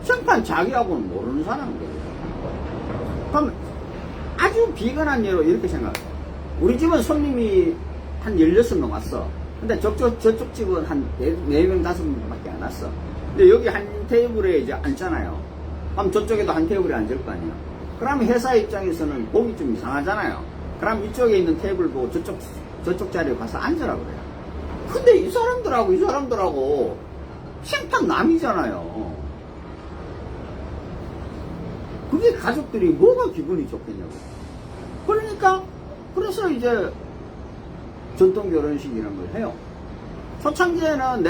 생판 자기하고는 모르는 사람들이에요. 그럼 아주 비근한 예로 이렇게 생각해요. 우리 집은 손님이 한 16명 왔어. 근데 저쪽 집은 한 4명, 5명밖에 안 왔어. 근데 여기 한 테이블에 이제 앉잖아요. 그럼 저쪽에도 한 테이블에 앉을 거 아니에요. 그럼 회사 입장에서는 보기 좀 이상하잖아요. 그럼 이쪽에 있는 테이블 보고 저쪽 자리에 가서 앉으라 그래요. 근데 이 사람들하고 생판 남이잖아요. 그게 가족들이 뭐가 기분이 좋겠냐고. 그러니까 그래서 이제 전통 결혼식이라는 걸 해요. 초창기에는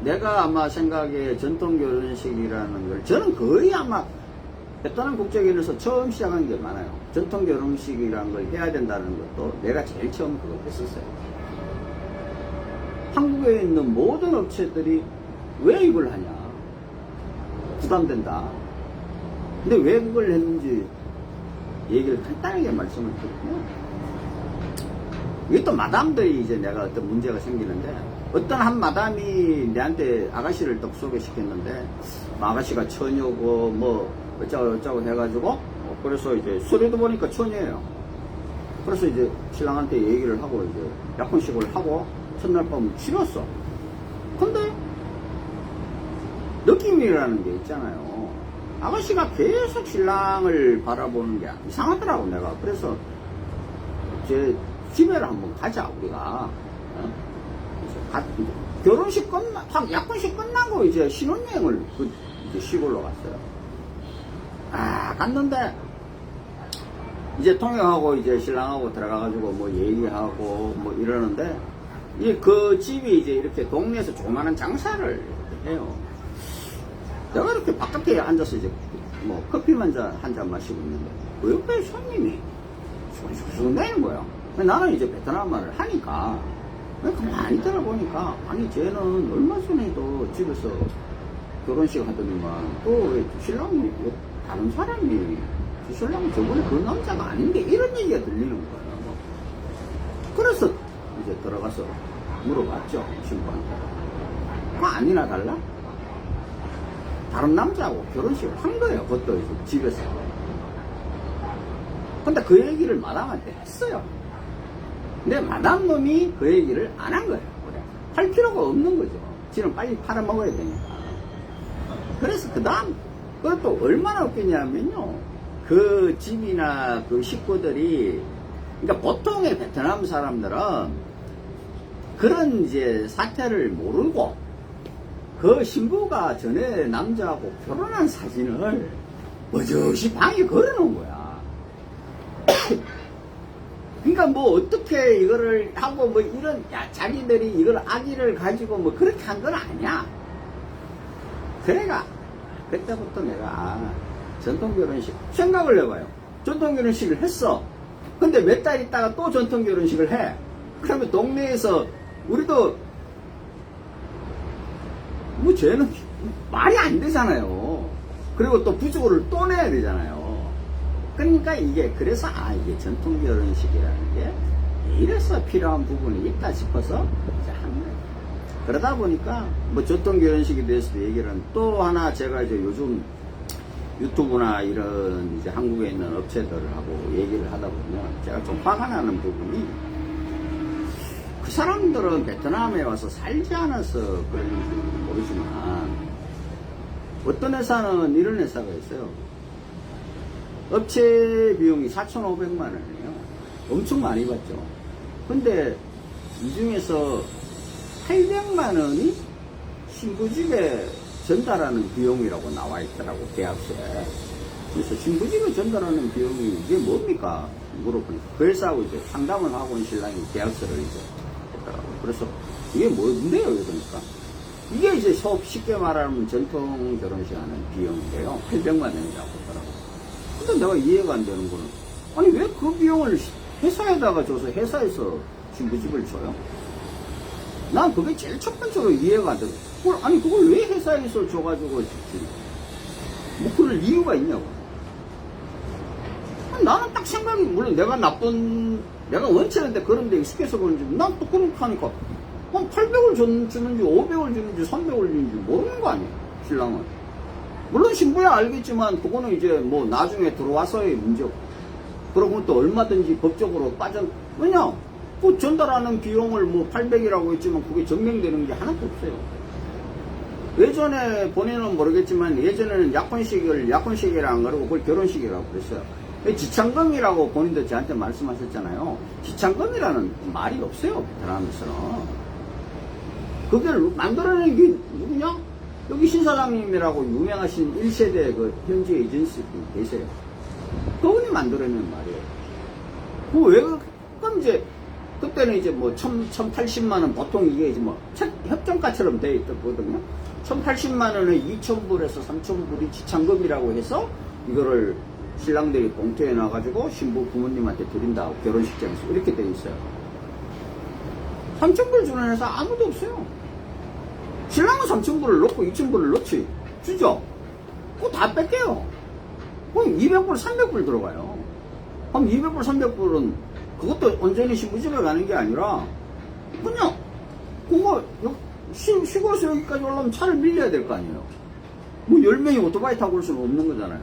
내가 아마 생각에 전통 결혼식이라는 걸 저는 거의 아마 베트남 국제결혼에서 처음 시작한 게 많아요. 전통 결혼식이라는 걸 해야 된다는 것도 내가 제일 처음 그걸 했었어요. 한국에 있는 모든 업체들이 왜 이걸 하냐. 부담된다. 근데 왜 그걸 했는지 얘기를 간단하게 말씀을 드리면, 이게 또 마담들이 이제 내가 어떤 문제가 생기는데, 어떤 한 마담이 내한테 아가씨를 딱 소개시켰는데, 아가씨가 처녀고 뭐 어쩌고 해가지고, 그래서 이제 소리도 보니까 처녀예요. 그래서 이제 신랑한테 얘기를 하고 이제 약혼식을 하고 첫날 밤 치렀어. 근데 느낌이라는 게 있잖아요. 아가씨가 계속 신랑을 바라보는 게 이상하더라고 내가. 그래서 이제 집에를 한번 가자 우리가. 결혼식 약혼식 끝나고 이제 신혼여행을 이제 시골로 갔어요. 갔는데 이제 통역하고 이제 신랑하고 들어가가지고 뭐 얘기하고 뭐 이러는데, 그 집이 이제 이렇게 동네에서 조그마한 장사를 해요. 내가 이렇게 바깥에 앉아서 이제 뭐 커피만 한 잔 마시고 있는데, 그 옆에 손님이 쑥쑥 내는 거야. 나는 이제 베트남 말을 하니까 가만히 들어보니까, 아니 쟤는 얼마 전에도 집에서 결혼식 하더니만 또 신랑이 다른 사람이, 신랑이 저번에 그 남자가 아닌데 이런 얘기가 들리는 거예요. 그래서 이제 들어가서 물어봤죠, 신부한테. 그거 아니나 달라? 다른 남자하고 결혼식을 한 거예요, 그것도 이제 집에서. 근데 그 얘기를 마담한테 했어요. 근데 마담 놈이 그 얘기를 안 한 거예요. 그래. 할 필요가 없는 거죠. 지는 빨리 팔아먹어야 되니까. 그래서 그 다음, 그것도 얼마나 웃겼냐면요. 그 집이나 그 식구들이, 그러니까 보통의 베트남 사람들은 그런 이제 사태를 모르고 그 신부가 전에 남자하고 결혼한 사진을 버젓이 방에 걸어놓은 거야. 그러니까 뭐 어떻게 이거를 하고 뭐 이런, 야, 자기들이 이걸 아기를 가지고 뭐 그렇게 한 건 아니야. 그래가 그때부터 내가 전통결혼식 생각을 해봐요. 전통결혼식을 했어. 근데 몇 달 있다가 또 전통결혼식을 해. 그러면 동네에서 우리도 뭐 쟤는 말이 안 되잖아요. 그리고 또 부조를 또 내야 되잖아요. 그러니까 이게 그래서 이게 전통결혼식이라는 게 이래서 필요한 부분이 있다 싶어서 이제 한 거예요. 그러다 보니까 뭐 전통결혼식에 대해서도 얘기를 또 하나 제가 이제 요즘 유튜브나 이런 이제 한국에 있는 업체들하고 얘기를 하다 보면 제가 좀 화가 나는 부분이 그 사람들은 베트남에 와서 살지 않아서 그런지 모르지만 어떤 회사는 이런 회사가 있어요. 업체 비용이 4,500만 원이에요. 엄청 많이 받죠. 근데 이 중에서 800만 원이 신부집에 전달하는 비용이라고 나와 있더라고, 계약서에. 그래서 신부집에 전달하는 비용이 이게 뭡니까? 물어보니까 그 회사하고 이제 상담을 하고 온 신랑이 계약서를 이제 했더라고. 그래서 이게 뭔데요? 그러니까. 이게 이제 쉽게 말하면 전통 결혼식 하는 비용인데요. 800만 원이라고 하더라고. 근데 내가 이해가 안 되는 거는, 아니, 왜 그 비용을 회사에다가 줘서 회사에서 신부집을 줘요? 난 그게 제일 첫 번째로 이해가 안 돼. 아니, 그걸 왜 회사에서 줘가지고 주지? 뭐, 그럴 이유가 있냐고. 아니, 나는 딱 생각이, 물론 내가 내가 원치는데 그런데 익숙해서 그런지, 난 또 그렇게 하니까, 800을 주는지, 500을 주는지, 300을 주는지 모르는 거 아니에요, 신랑은. 물론 신부야 알겠지만, 그거는 이제 뭐 나중에 들어와서의 문제고. 그러고 또 얼마든지 법적으로 왜냐? 그 전달하는 비용을 뭐 800이라고 했지만 그게 증명되는 게 하나도 없어요. 예전에 본인은 모르겠지만 예전에는 약혼식이라 안 그러고 그걸 결혼식이라고 그랬어요. 지창금이라고 본인도 저한테 말씀하셨잖아요. 지창금이라는 말이 없어요, 베트남에서는. 그걸 만들어낸 게 누구냐? 여기 신사장님이라고 유명하신 1세대 그 현지 에이전시 분 계세요. 그분이 만들어낸 말이에요. 그럼 이제 그때는 이제 뭐 1080만원 보통 이게 이제 뭐 협정가처럼 돼 있거든요. 1080만원에 2000불에서 3000불이 지창금이라고 해서 이거를 신랑들이 봉투에 놔가지고 신부 부모님한테 드린다고 결혼식장에서 이렇게 돼 있어요. 3000불 주는 회사 아무도 없어요. 신랑은 3000불을 넣고 2000불을 넣지. 주죠? 그거 다 뺄게요. 그럼 200불, 300불 들어가요. 그럼 200불, 300불은 그것도 온전히 신부집에 가는 게 아니라 그냥 그거 시골에서 여기까지 올라오면 차를 밀려야 될 거 아니에요. 뭐 10명이 오토바이 타고 올 수는 없는 거잖아요.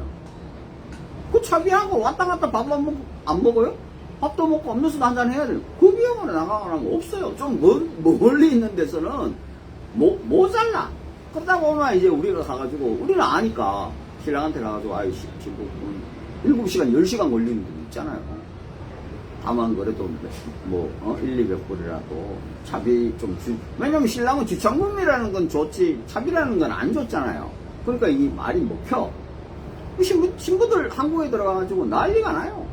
그 차비하고 왔다 갔다 밥 안 먹어요? 밥도 먹고 음료수도 한잔 해야 돼요. 그 비용으로 나가는 거 없어요. 좀 멀리 있는 데서는 모자라. 그러다 보면 이제 우리가 가가지고 우리는 아니까 신랑한테 가가지고 신부 7시간 10시간 걸리는 데 있잖아요. 다만 그래도 1,200불이라도 차비 좀 왜냐면 신랑은 지창금이라는 건 좋지 차비라는 건 안 줬잖아요. 그러니까 이 말이 먹혀. 신부들 한국에 들어가가지고 난리가 나요.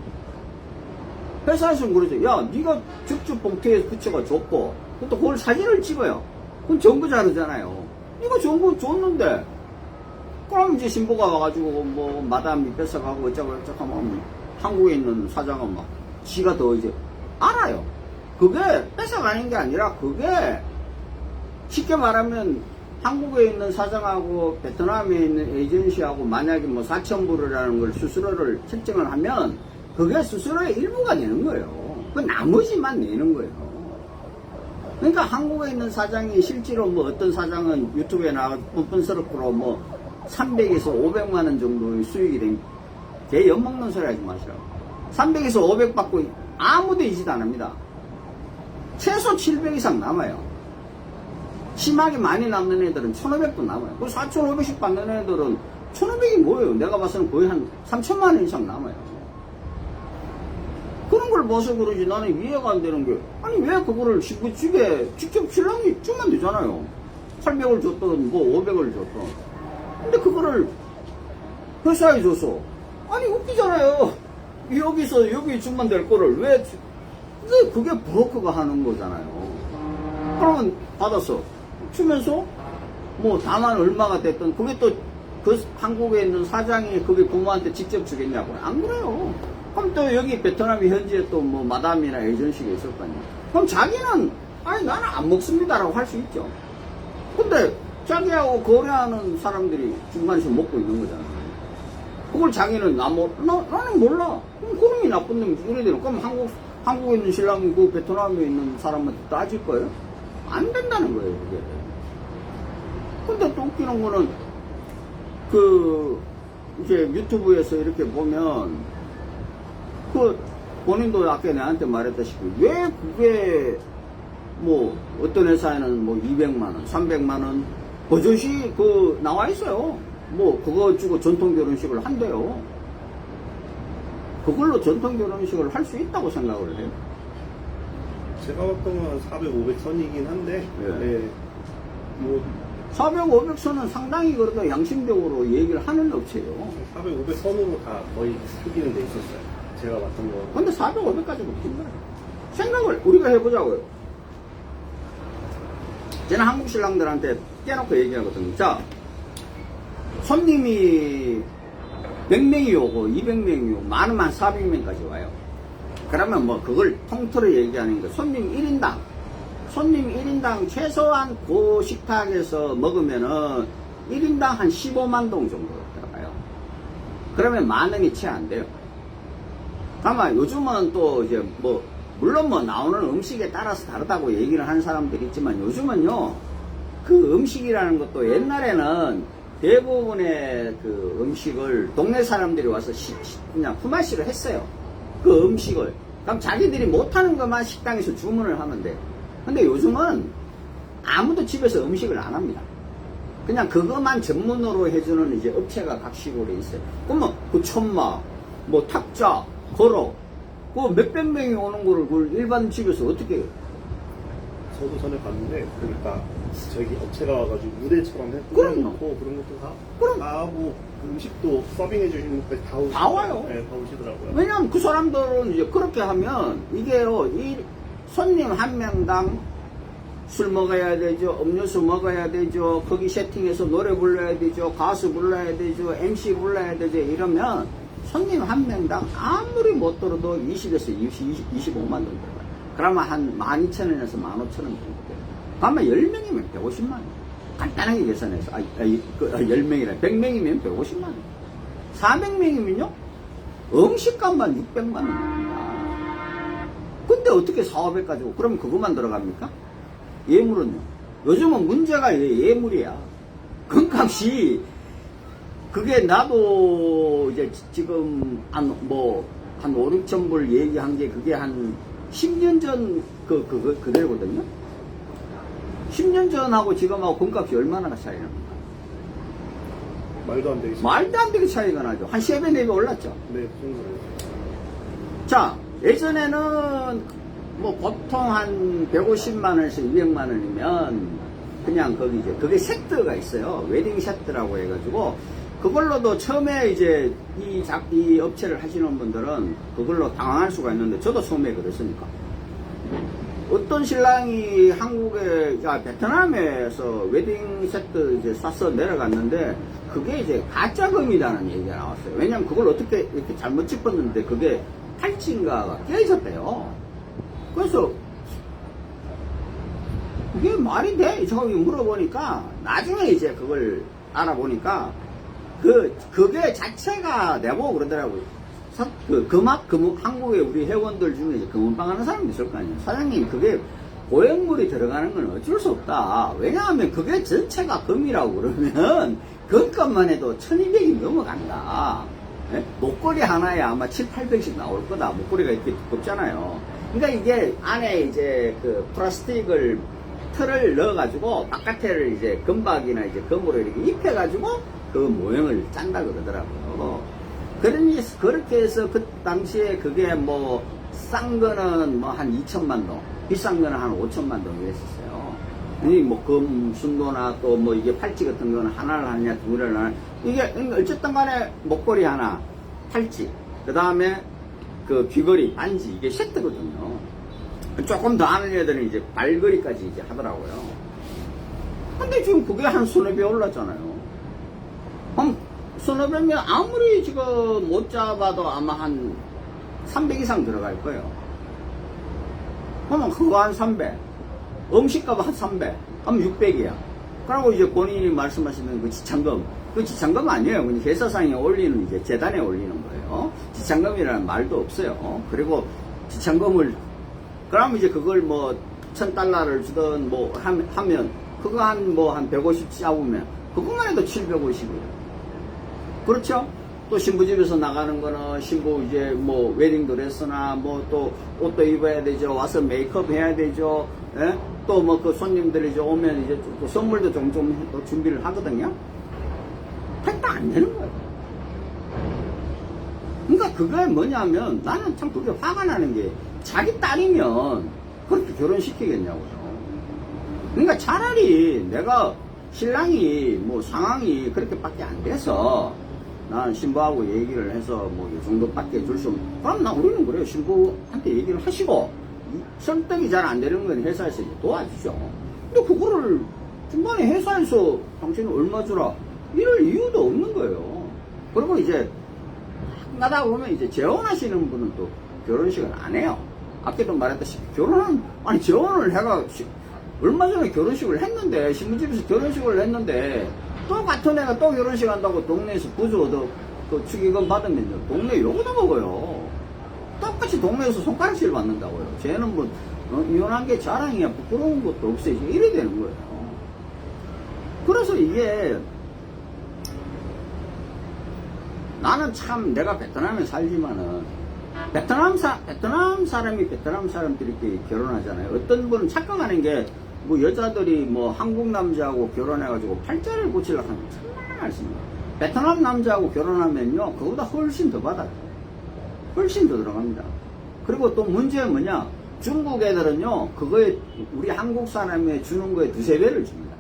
회사에서는 그러죠. 야, 네가 직접 봉투에 붙여가 줬고 또 그걸 사진을 찍어요. 그건 정부 자료잖아요. 네가 정부 줬는데 그럼 이제 신부가 와가지고 뭐 마담이 뺏어가고 어쩌고 하면 한국에 있는 사장은 막 지가 더 이제 알아요. 그게 뺏어가는 게 아니라 그게 쉽게 말하면 한국에 있는 사장하고 베트남에 있는 에이전시하고 만약에 뭐 4,000불이라는 걸 수수료를 책정을 하면 그게 수수료의 일부가 되는 거예요. 그 나머지만 내는 거예요. 그러니까 한국에 있는 사장이 실제로 뭐 어떤 사장은 유튜브에 나와서 뻔뻔스럽고 뭐 300에서 500만 원 정도의 수익이 된 개 엿먹는 소리 하지 마시라고. 300에서 500 받고 아무도 이짓 안 합니다. 최소 700 이상 남아요. 심하게 많이 남는 애들은 1500도 남아요. 그 4500씩 받는 애들은 1500이 뭐예요? 내가 봐서는 거의 한 3000만 원 이상 남아요. 그런 걸 봐서 그러지 나는 이해가 안 되는 게 아니 왜 그거를 신부집에 직접 신랑이 주면 되잖아요. 800을 줬던 뭐 500을 줬던 근데 그거를 회사에 줘서 아니 웃기잖아요. 여기 주면 될 거를 왜 그게 브로커가 하는 거잖아요. 그러면 받았어. 주면서 뭐 다만 얼마가 됐든 그게 또 그 한국에 있는 사장이 그게 부모한테 직접 주겠냐고. 안 그래요. 그럼 또 여기 베트남이 현지에 또 뭐 마담이나 에이전시가 있을 거 아니야. 그럼 자기는 아니 나는 안 먹습니다라고 할 수 있죠. 근데 자기하고 거래하는 사람들이 중간에서 먹고 있는 거잖아. 그걸 자기는 나는 몰라. 그럼 그놈이 나쁜 놈이지. 이래 되는. 그럼 한국에 있는 신랑이 그 베트남에 있는 사람한테 따질 거예요? 안 된다는 거예요, 그게. 근데 또 웃기는 거는 이제 유튜브에서 이렇게 보면 본인도 아까 내한테 말했다시피 왜 그게 뭐 어떤 회사에는 뭐 200만원, 300만원 버젓이 나와 있어요. 뭐 그거 주고 전통 결혼식을 한대요. 그걸로 전통 결혼식을 할 수 있다고 생각을 해요. 제가 봤던 건 400, 500선이긴 한데, 예. 네, 뭐 400, 500선은 상당히 그래도 양심적으로 얘기를 하는 업체예요. 400, 500선으로 다 거의 쓰기는 돼 있었어요. 제가 봤던 거. 근데 400, 500까지 높은 거예요. 생각을 우리가 해보자고요. 저는 한국 신랑들한테 깨놓고 얘기하거든요. 자, 손님이 100명이 오고 200명이 오고 많으면 400명까지 와요. 그러면 뭐 그걸 통틀어 얘기하는 거 손님 1인당 최소한 그 식탁에서 먹으면은 1인당 한 15만 동 정도 들어가요. 그러면 10,000원이 채 안 돼요. 다만 요즘은 또 이제 뭐 물론 뭐 나오는 음식에 따라서 다르다고 얘기를 하는 사람들이 있지만 요즘은요 그 음식이라는 것도 옛날에는 대부분의 그 음식을 동네 사람들이 와서 그냥 품앗이를 했어요. 그 음식을. 그럼 자기들이 못하는 것만 식당에서 주문을 하면 돼. 근데 요즘은 아무도 집에서 음식을 안 합니다. 그냥 그것만 전문으로 해주는 이제 업체가 각 시골에 있어요. 그러면 그 천마, 뭐 탁자, 거로, 그 몇백 명이 오는 거를 그 일반 집에서 어떻게 해요? 저도 전에 봤는데, 그러니까 저기 업체가 와가지고 무대처럼 해놓고 그럼요. 그런 것도 다, 그럼. 다 하고 음식도 서빙해 주시는 것까지 다 와요. 네, 다 오시더라고요. 왜냐면 그 사람들은 이제 그렇게 하면 이게요, 이 손님 한 명당 술 먹어야 되죠, 음료수 먹어야 되죠, 거기 세팅해서 노래 불러야 되죠, 가수 불러야 되죠, MC 불러야 되죠, 이러면 손님 한 명당 아무리 못 들어도 20에서 25만 원 들어가요. 그러면 한 12,000원에서 15,000원 정도 돼요. 그러면 10명이면 150만 원. 간단하게 계산해서, 10명이라 100명이면 150만 원. 400명이면요? 음식값만 600만 원입니다. 근데 어떻게 4,500 가지고, 그럼 그것만 들어갑니까? 예물은요? 요즘은 문제가 예물이야. 금값이, 그게 나도 이제 지금 한 5, 6천 불 얘기한 게 그게 한 10년 전 그대로거든요? 10년 전하고 지금하고 금값이 얼마나 차이 납니까? 말도 안 되겠어요. 말도 안 되게 차이가 나죠. 한 3배, 4배 올랐죠. 네, 그 정도로. 자, 예전에는 뭐 보통 한 150만원에서 200만원이면 그냥 거기 이제 그게 세트가 있어요. 웨딩 세트라고 해가지고 그걸로도 처음에 이제 이 업체를 하시는 분들은 그걸로 당황할 수가 있는데 저도 처음에 그랬으니까. 어떤 신랑이 베트남에서 웨딩 세트 이제 싸서 내려갔는데 그게 이제 가짜금이라는 얘기가 나왔어요. 왜냐면 그걸 어떻게 이렇게 잘못 짚었는데 그게 팔찌인가가 깨졌대요. 그래서 그게 말이 돼? 저기 물어보니까 나중에 이제 그걸 알아보니까 그게 자체가 내보고 그러더라고요. 한국에 우리 회원들 중에 이제 금은방 하는 사람도 있을 거 아니에요. 사장님, 그게 고액물이 들어가는 건 어쩔 수 없다. 왜냐하면 그게 전체가 금이라고 그러면 금값만 해도 1,200이 넘어간다. 예? 목걸이 하나에 아마 700~800씩 나올 거다. 목걸이가 이렇게 두껍잖아요. 그러니까 이게 안에 이제 그 플라스틱을 틀을 넣어가지고 바깥에를 이제 금박이나 이제 금으로 이렇게 입혀가지고 그 모형을 짠다 그러더라고요. 그렇게 해서 그 당시에 그게 뭐 싼 거는 뭐 한 2천만 동, 비싼 거는 한 5천만 동 이랬었어요. 이 뭐 금순도나 또 뭐 이게 팔찌 같은 거는 하나를 하냐, 두 개를 하냐. 이게 어쨌든 간에 목걸이 하나, 팔찌, 그 다음에 그 귀걸이, 반지, 이게 세트거든요. 조금 더 아는 애들은 이제 발걸이까지 이제 하더라고요. 근데 지금 그게 한 서너 배 올랐잖아요. 그럼 서너 배면 아무리 지금 못 잡아도 아마 한 300 이상 들어갈 거예요. 그러면 그거 한 300. 음식값 한 300. 그럼 600이야. 그리고 이제 본인이 말씀하시는 그 지참금. 그 지참금 아니에요. 그냥 회사상에 올리는, 이제 재단에 올리는 거예요. 지참금이라는 말도 없어요. 그리고 지참금을, 그러면 이제 그걸 뭐, $1000를 주든 뭐, 하면, 그거 한 150 잡으면, 그것만 해도 750이에요. 그렇죠? 또 신부집에서 나가는 거는 신부 이제 뭐 웨딩 드레스나 뭐 또 옷도 입어야 되죠. 와서 메이크업 해야 되죠. 예? 또 뭐 그 손님들이 이제 오면 이제 또 선물도 좀 또 준비를 하거든요. 택도 안 되는 거예요. 그러니까 그게 뭐냐면 나는 참 그게 화가 나는 게 자기 딸이면 그렇게 결혼시키겠냐고요. 그러니까 차라리 내가 신랑이 뭐 상황이 그렇게밖에 안 돼서 나는 신부하고 얘기를 해서 뭐 이 정도밖에 줄 수 없는, 그럼 나 우리는 그래요. 신부한테 얘기를 하시고 설득이 잘 안 되는 건 회사에서 도와주죠. 근데 그거를 중간에 회사에서 당신이 얼마 주라 이럴 이유도 없는 거예요. 그리고 이제 가다 보면 이제 재혼하시는 분은 또 결혼식을 안 해요. 아까도 말했다시피 아니 재혼을 해가 얼마 전에 결혼식을 했는데, 신부집에서 결혼식을 했는데 또 같은 애가 또 결혼식 한다고 동네에서 부조 얻어 그 축의금 받으면요 동네 욕도 먹어요. 똑같이 동네에서 손가락질 받는다고요. 쟤는 뭐 이혼한 게 자랑이야, 부끄러운 것도 없어, 이래 되는 거예요. 그래서 이게 나는 참 내가 베트남에 살지만은 베트남 사람이 베트남 사람들끼리 결혼하잖아요. 어떤 분은 착각하는 게 뭐 여자들이 뭐 한국 남자하고 결혼해가지고 팔자를 고치려고 하면 참나 말씀이에요. 베트남 남자하고 결혼하면요 그거보다 훨씬 더 받아요. 훨씬 더 들어갑니다. 그리고 또 문제는 뭐냐, 중국 애들은요 그거에 우리 한국 사람이 주는 거에 2~3배를 줍니다.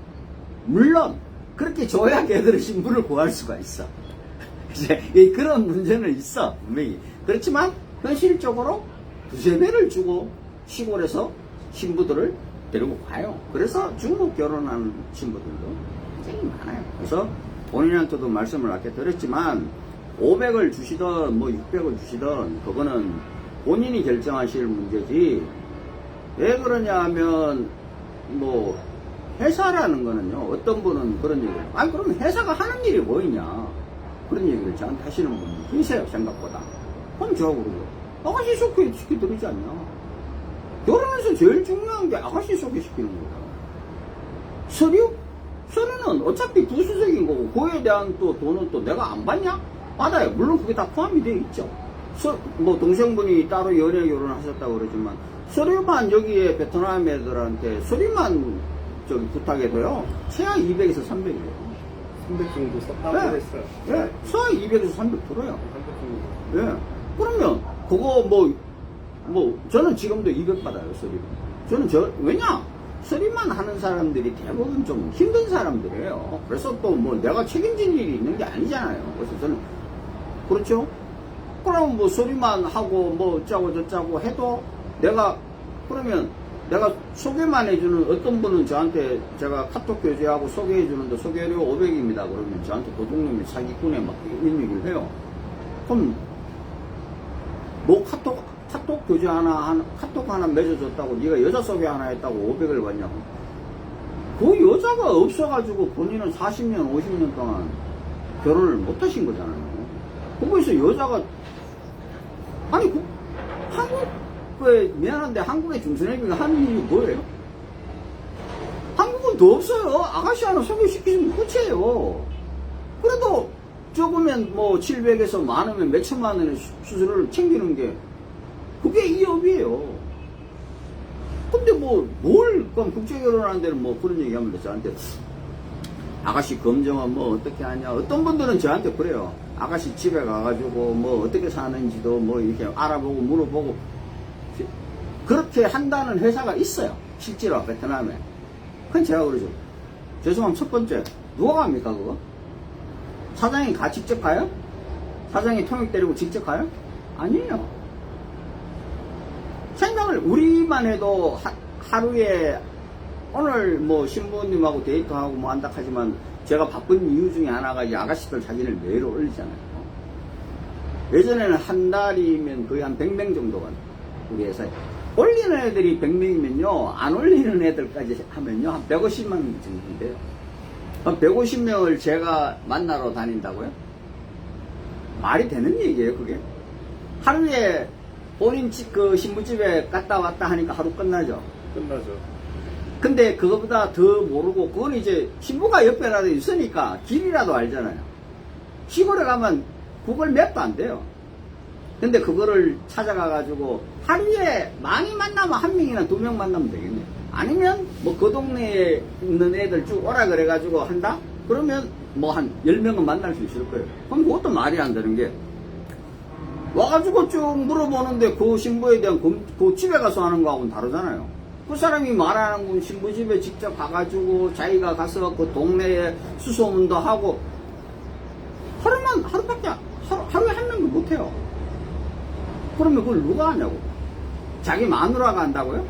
물론 그렇게 줘야 걔들은 신부를 구할 수가 있어. 이제 그런 문제는 있어 분명히. 그렇지만 현실적으로 2~3배를 주고 시골에서 신부들을 데리고 가요. 그래서 중국 결혼하는 신부들도 굉장히 많아요. 그래서 본인한테도 말씀을 아까 드렸지만 500을 주시든 뭐 600을 주시든 그거는 본인이 결정하실 문제지, 왜 그러냐 하면 뭐 회사라는 거는요, 어떤 분은 그런 얘기를, 아니 그러면 회사가 하는 일이 뭐이냐 그런 얘기를 저한테 하시는 분이 계세요. 생각보다. 그럼 저하고 그러고 아가씨 소개시켜드리지 않냐. 결혼에서 제일 중요한 게 아가씨 소개시키는 거예요. 서류는 어차피 부수적인 거고 그에 대한 또 돈은 또 내가 안 받냐? 받아요. 물론 그게 다 포함이 되어 있죠. 뭐 동생분이 따로 연애 결혼하셨다고 그러지만 서류만 여기에 베트남 애들한테 서류만 저기 부탁해도요 최하 200에서 300이에요. 300 정도 썼다고 네. 했어요. 네. 최하 200에서 300 들어요. 300 정도. 예. 그러면 그거 뭐 저는 지금도 200 받아요. 서류. 왜냐? 서류만 하는 사람들이 대부분 좀 힘든 사람들이에요. 그래서 또 뭐 내가 책임질 일이 있는 게 아니잖아요. 그래서 저는, 그렇죠? 그럼 뭐 서류만 하고 뭐 어쩌고 저쩌고 해도 그러면 내가 소개만 해주는, 어떤 분은 저한테 제가 카톡 교제하고 소개해주는데 소개료 500입니다. 그러면 저한테 도둑놈이 사기꾼에 막 이런 얘기를 해요. 그럼 뭐 카톡 교제 카톡 하나 맺어줬다고 네가 여자 소개 하나 했다고 500을 받냐고. 그 여자가 없어가지고 본인은 40년 50년 동안 결혼을 못 하신 거잖아요. 거기서 여자가, 아니 미안한데 한국의 중소년기가 하는 일이 뭐예요? 한국은 더 없어요. 아가씨 하나 소개시키면 끝이에요. 그래도 적으면 뭐 700에서 많으면 몇 천만 원의 수수료를 챙기는 게 그게 이 업이에요. 근데 그럼 국제결혼하는 데는 뭐 그런 얘기 하면 저한테 아가씨 검정은 뭐 어떻게 하냐. 어떤 분들은 저한테 그래요. 아가씨 집에 가가지고 뭐 어떻게 사는지도 뭐 이렇게 알아보고 물어보고 그렇게 한다는 회사가 있어요. 실제로 베트남에. 그건 제가 그러죠. 죄송하면 첫 번째, 누가 갑니까 그거? 사장이 직접 가요? 사장이 통역 데리고 직접 가요? 아니에요. 생각을, 우리만 해도 하루에, 오늘 뭐 신부님하고 데이트하고 뭐 한다 하지만, 제가 바쁜 이유 중에 하나가 이 아가씨들 사진을 매일 올리잖아요. 예전에는 한 달이면 거의 한 100명 정도가 우리 회사에. 올리는 애들이 100명이면요, 안 올리는 애들까지 하면요, 한 150만 명 정도인데요. 150명을 제가 만나러 다닌다고요? 말이 되는 얘기예요, 그게? 하루에 본인 집, 그 신부집에 갔다 왔다 하니까 하루 끝나죠? 끝나죠. 근데 그거보다 더 모르고, 그건 이제 신부가 옆에라도 있으니까 길이라도 알잖아요. 시골에 가면 구글 맵도 안 돼요. 근데 그거를 찾아가가지고 하루에 많이 만나면 한 명이나 2명 만나면 되겠네. 아니면 뭐 그 동네에 있는 애들 쭉 오라 그래가지고 한다? 그러면 뭐 한 10명은 만날 수 있을 거예요. 그럼 그것도 말이 안 되는 게, 와가지고 쭉 물어보는데 그 신부에 대한 그 집에 가서 하는 거하고는 다르잖아요. 그 사람이 말하는 건 신부 집에 직접 가가지고 자기가 가서 그 동네에 수소문도 하고, 하루에 한 명도 못해요. 그러면 그걸 누가 하냐고. 자기 마누라가 한다고요?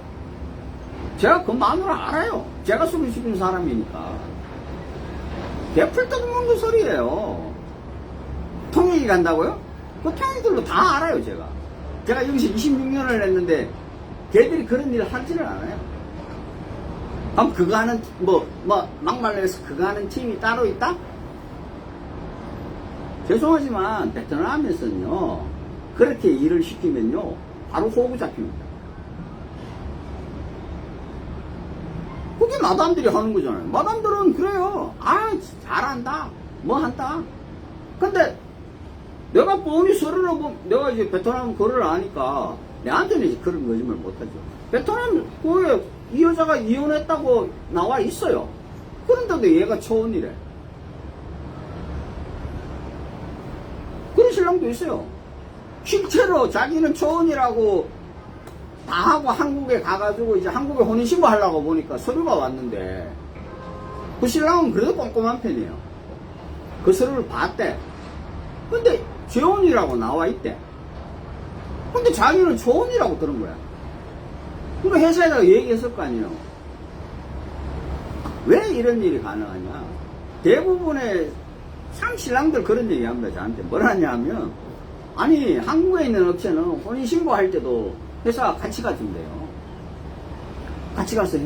제가 그 마누라 알아요. 제가 술을 시킨 사람이니까. 개풀 뜯는 소리예요. 통역이 간다고요? 그 통역들도 다 알아요, 제가. 제가 여기서 26년을 했는데 걔들이 그런 일을 하지를 않아요. 그럼 그거 하는, 막말로 해서 그거 하는 팀이 따로 있다? 죄송하지만 베트남에서는요, 그렇게 일을 시키면요, 바로 호구 잡힙니다. 그게 마담들이 하는 거잖아요. 마담들은 그래요. 아, 잘한다. 뭐 한다. 근데 내가 뻔히 서류를 내가 이제 베트남 거를 아니까 내한테는 이제 그런 거짓말 못하죠. 베트남 거에 이 여자가 이혼했다고 나와 있어요. 그런데도 얘가 초혼이래. 그런 신랑도 있어요. 실제로 자기는 초혼이라고 다 하고 한국에 가가지고 이제 한국에 혼인신고 하려고 보니까 서류가 왔는데, 그 신랑은 그래도 꼼꼼한 편이에요. 그 서류를 봤대. 근데 재혼이라고 나와 있대. 근데 자기는 초혼이라고 그런 거야. 그리고 회사에다가 얘기했을 거 아니에요. 왜 이런 일이 가능하냐. 대부분의 상신랑들 그런 얘기 합니다, 저한테. 뭐라냐 하면, 아니, 한국에 있는 업체는 혼인신고 할 때도 회사가 같이 가준대요. 같이 가서